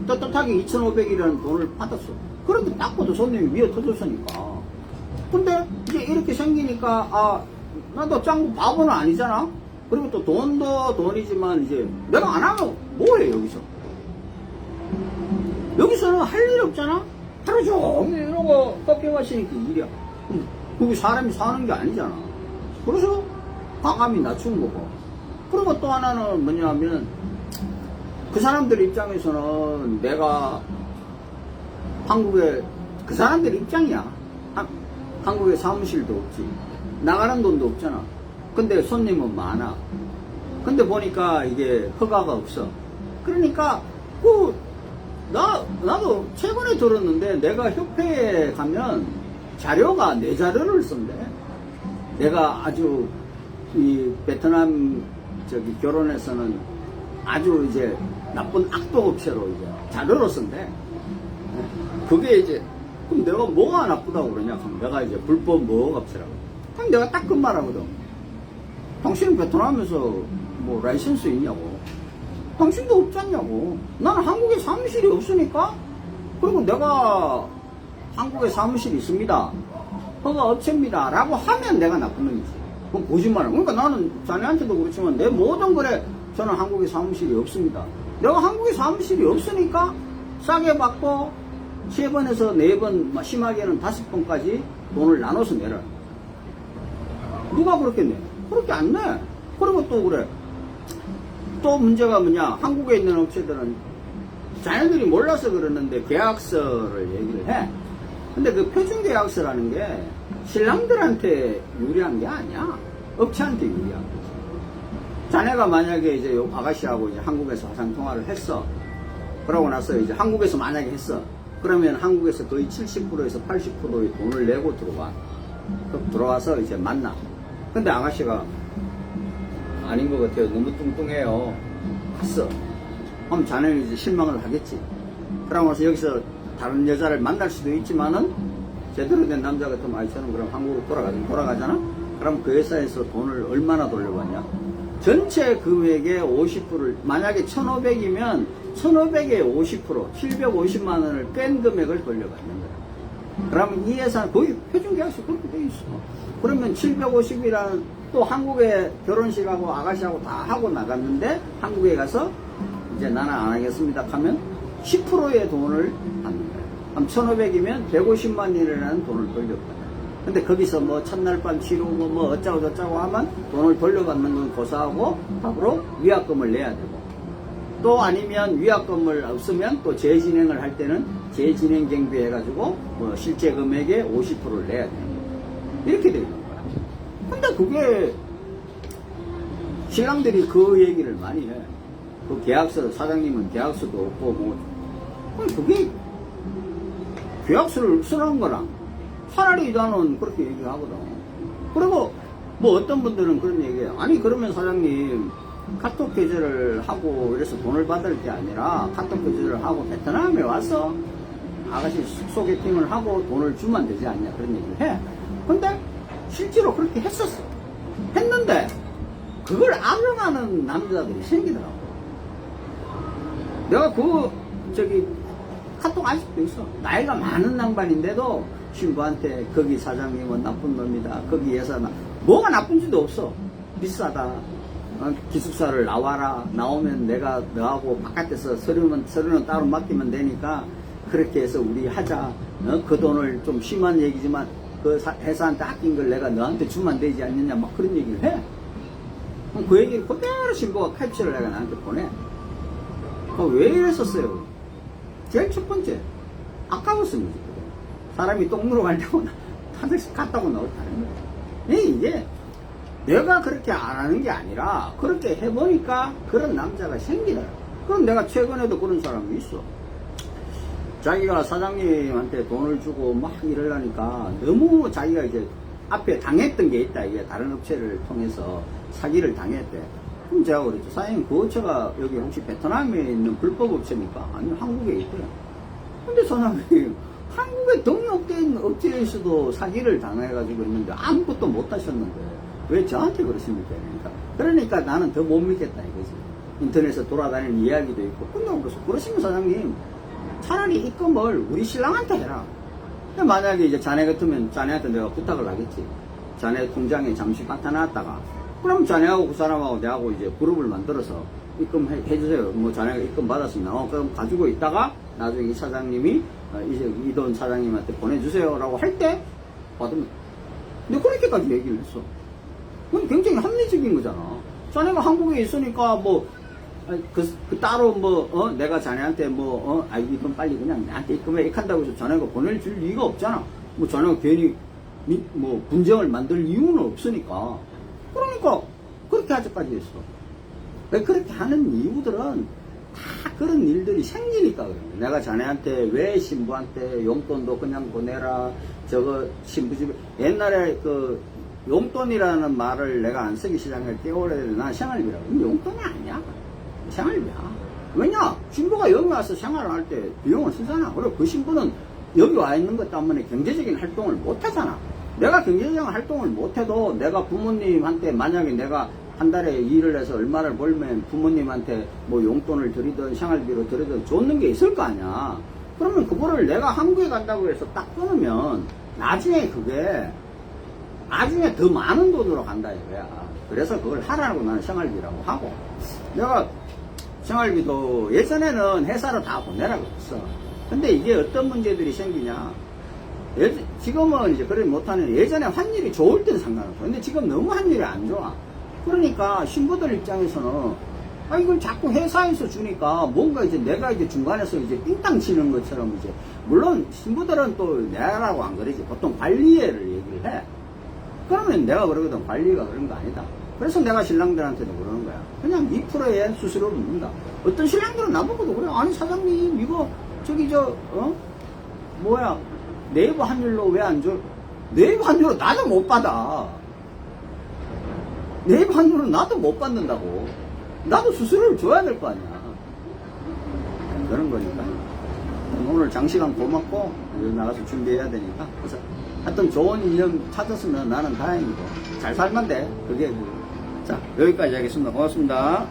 떳떳하게 2,500이라는 돈을 받았어. 그런데 딱 봐도 손님이 미어 터졌으니까. 근데 이제 이렇게 생기니까 나도 짱구 바보는 아니잖아. 그리고 또 돈도 돈이지만 이제 내가 안 하면 뭐해 여기서. 여기서는 할 일 없잖아. 하루 종일 이러고 커피 마시니까 일이야. 그게 사람이 사는 게 아니잖아. 그래서 과감히 낮춘 거고. 그리고 또 하나는 뭐냐면 그 사람들 입장에서는 내가 한국에 그 사람들 입장이야. 한국에 사무실도 없지. 나가는 돈도 없잖아. 근데 손님은 많아. 근데 보니까 이게 허가가 없어. 그러니까 나도 최근에 들었는데 내가 협회에 가면 자료가 내 자료를 쓴대. 내가 아주 이 베트남 결혼에서는 아주 이제 나쁜 악도업체로 이제 자료를 쓴대. 그게 이제 그럼 내가 뭐가 나쁘다고 그러냐? 그럼 내가 이제 불법 모업업체라고. 그럼 내가 딱 그 말하거든. 당신은 베트남에서 뭐 라이센스 있냐고. 당신도 없지 않냐고. 나는 한국에 사무실이 없으니까. 그리고 내가 한국에 사무실이 있습니다. 허가 업체입니다. 라고 하면 내가 나쁜 놈이지. 그럼 거짓말을. 그러니까 나는 자네한테도 그렇지만 내 모든 거래 저는 한국에 사무실이 없습니다. 내가 한국에 사무실이 없으니까 싸게 받고 3번에서 4번, 심하게는 5번까지 돈을 나눠서 내라. 누가 그렇게 내? 그렇게 안 내. 그리고 또 그래. 또 문제가 뭐냐. 한국에 있는 업체들은 자네들이 몰라서 그러는데 계약서를 얘기를 해. 근데 그 표준계약서라는 게 신랑들한테 유리한 게 아니야. 업체한테 유리한 거지. 자네가 만약에 이제 요 아가씨하고 이제 한국에서 화상통화를 했어. 그러고 나서 이제 한국에서 만약에 했어. 그러면 한국에서 거의 70%에서 80%의 돈을 내고 들어와. 들어와서 이제 만나. 근데 아가씨가 아닌 것 같아요. 너무 뚱뚱해요. 했어. 그럼 자네는 이제 실망을 하겠지. 그러고 나서 여기서 다른 여자를 만날 수도 있지만은 제대로 된 남자 같으면 아이처럼 그럼 한국으로 돌아가잖아? 그럼 그 회사에서 돈을 얼마나 돌려받냐? 전체 금액의 50%를, 만약에 1,500이면 1,500의 50%, 750만 원을 뺀 금액을 돌려받는 거야. 그러면 이 회사는 거의 표준계약서 그렇게 돼 있어. 그러면 750이라는 또 한국에 결혼식하고 아가씨하고 다 하고 나갔는데 한국에 가서 이제 나는 안 하겠습니다 하면 10%의 돈을 받는 거야. 그럼 1,500이면 150만 원이라는 돈을 돌려받아. 근데 거기서 뭐 첫날 밤 치르고 뭐 어쩌고 저쩌고 하면 돈을 돌려받는 건 고사하고 답으로 위약금을 내야 되고, 또 아니면 위약금을 없으면 또 재진행을 할 때는 재진행 경비 해가지고 뭐 실제 금액의 50%를 내야 되는 거야. 이렇게 되는 거야. 근데 그게 신랑들이 그 얘기를 많이 해. 그 계약서, 사장님은 계약서도 없고 뭐 그게 계약서를 쓰는 거랑 차라리 나는 그렇게 얘기하거든. 그리고 뭐 어떤 분들은 그런 얘기해요. 아니 그러면 사장님 카톡 결제를 하고 이래서 돈을 받을 게 아니라 카톡 결제를 하고 베트남에 와서 아가씨 소개팅을 하고 돈을 주면 되지 않냐 그런 얘기를 해. 근데 실제로 그렇게 했었어. 했는데 그걸 악용하는 남자들이 생기더라고. 내가 카톡 아직도 있어. 나이가 많은 양반인데도 신부한테 거기 사장님은 나쁜 놈이다. 거기 회사나 뭐가 나쁜지도 없어. 비싸다. 기숙사를 나와라. 나오면 내가 너하고 바깥에서 서류는 따로 맡기면 되니까 그렇게 해서 우리 하자. 그 돈을 좀 심한 얘기지만 그 회사한테 아낀 걸 내가 너한테 주면 되지 않느냐 막 그런 얘기를 해. 그 얘기를 그대로 신부가 캡처를 내가 나한테 보내. 왜 이랬었어요? 제일 첫 번째 아까웠습니다. 사람이 똥 누러 가려고 하늘씩 갔다고 나왔다는 거야. 이게 내가 그렇게 안 하는 게 아니라 그렇게 해보니까 그런 남자가 생기더라. 그럼 내가 최근에도 그런 사람이 있어. 자기가 사장님한테 돈을 주고 막 이러려니까 너무 자기가 이제 앞에 당했던 게 있다. 이게 다른 업체를 통해서 사기를 당했대. 그럼 제가 그랬죠. 사장님 그 업체가 여기 혹시 베트남에 있는 불법 업체입니까? 아니 한국에 있대요. 근데 사장님 한국에 등록된 업체에서도 사기를 당해가지고 있는데 아무것도 못 하셨는데 왜 저한테 그러십니까? 그러니까 나는 더 못 믿겠다 이거지. 인터넷에 돌아다니는 이야기도 있고. 근데 그러시면 사장님 차라리 입금을 우리 신랑한테 해라. 근데 만약에 이제 자네 같으면 자네한테 내가 부탁을 하겠지. 자네 통장에 잠시 나타났다가 그럼 자네하고 그 사람하고 내하고 이제 그룹을 만들어서 입금해주세요. 뭐 자네가 입금 받았으면 그럼 가지고 있다가 나중에 이 사장님이 이제 이 돈 사장님한테 보내주세요 라고 할 때 받으면. 근데 그렇게까지 얘기를 했어. 그건 굉장히 합리적인 거잖아. 자네가 한국에 있으니까 따로 내가 자네한테 이건 빨리 그냥 나한테 입금해 이렇게 한다고 해서 자네가 보내줄 리가 없잖아. 자네가 괜히 분쟁을 만들 이유는 없으니까. 그러니까 그렇게 아직까지 했어. 왜 그렇게 하는 이유들은 다 그런 일들이 생기니까 그래요. 내가 자네한테 왜 신부한테 용돈도 그냥 보내라, 저거 신부집 옛날에 그 용돈이라는 말을 내가 안 쓰기 시작할 때 오래 난 생활비라고. 용돈이 아니야. 생활비야. 왜냐? 신부가 여기 와서 생활을 할 때 비용을 쓰잖아. 그리고 그 신부는 여기 와 있는 것 때문에 경제적인 활동을 못 하잖아. 내가 경제적인 활동을 못 해도 내가 부모님한테 만약에 내가 한 달에 일을 해서 얼마를 벌면 부모님한테 뭐 용돈을 드리든 생활비로 드리든 줬는 게 있을 거 아니야. 그러면 그거를 내가 한국에 간다고 해서 딱 끊으면 나중에 그게 나중에 더 많은 돈으로 간다 이거야. 그래서 그걸 하라고 나는 생활비라고 하고, 내가 생활비도 예전에는 회사로 다 보내라고 했어. 근데 이게 어떤 문제들이 생기냐. 지금은 이제 그러지 못하는, 예전에 환율이 좋을 땐 상관없어. 근데 지금 너무 환율이 안 좋아. 그러니까 신부들 입장에서는 이걸 자꾸 회사에서 주니까 뭔가 이제 내가 이제 중간에서 이제 띵땅 치는 것처럼 이제, 물론 신부들은 또 내라고 안 그러지. 보통 관리회를 얘기를 해. 그러면 내가 그러거든. 관리가 그런 거 아니다. 그래서 내가 신랑들한테도 그러는 거야. 그냥 2%의 수수료를 묻는다. 어떤 신랑들은 나보고도 그래. 아니 사장님 이거 저기 뭐야 네이버 환율로 왜 안 줘? 네이버 환율로 나도 못 받아. 네이버 환율로 나도 못 받는다고. 나도 수수료를 줘야 될 거 아니야. 그런 거니까. 오늘 장시간 고맙고 여기 나가서 준비해야 되니까. 그래서 하여튼 좋은 인연 찾았으면 나는 다행이고 잘 살면 돼. 그게 자, 여기까지 하겠습니다. 고맙습니다.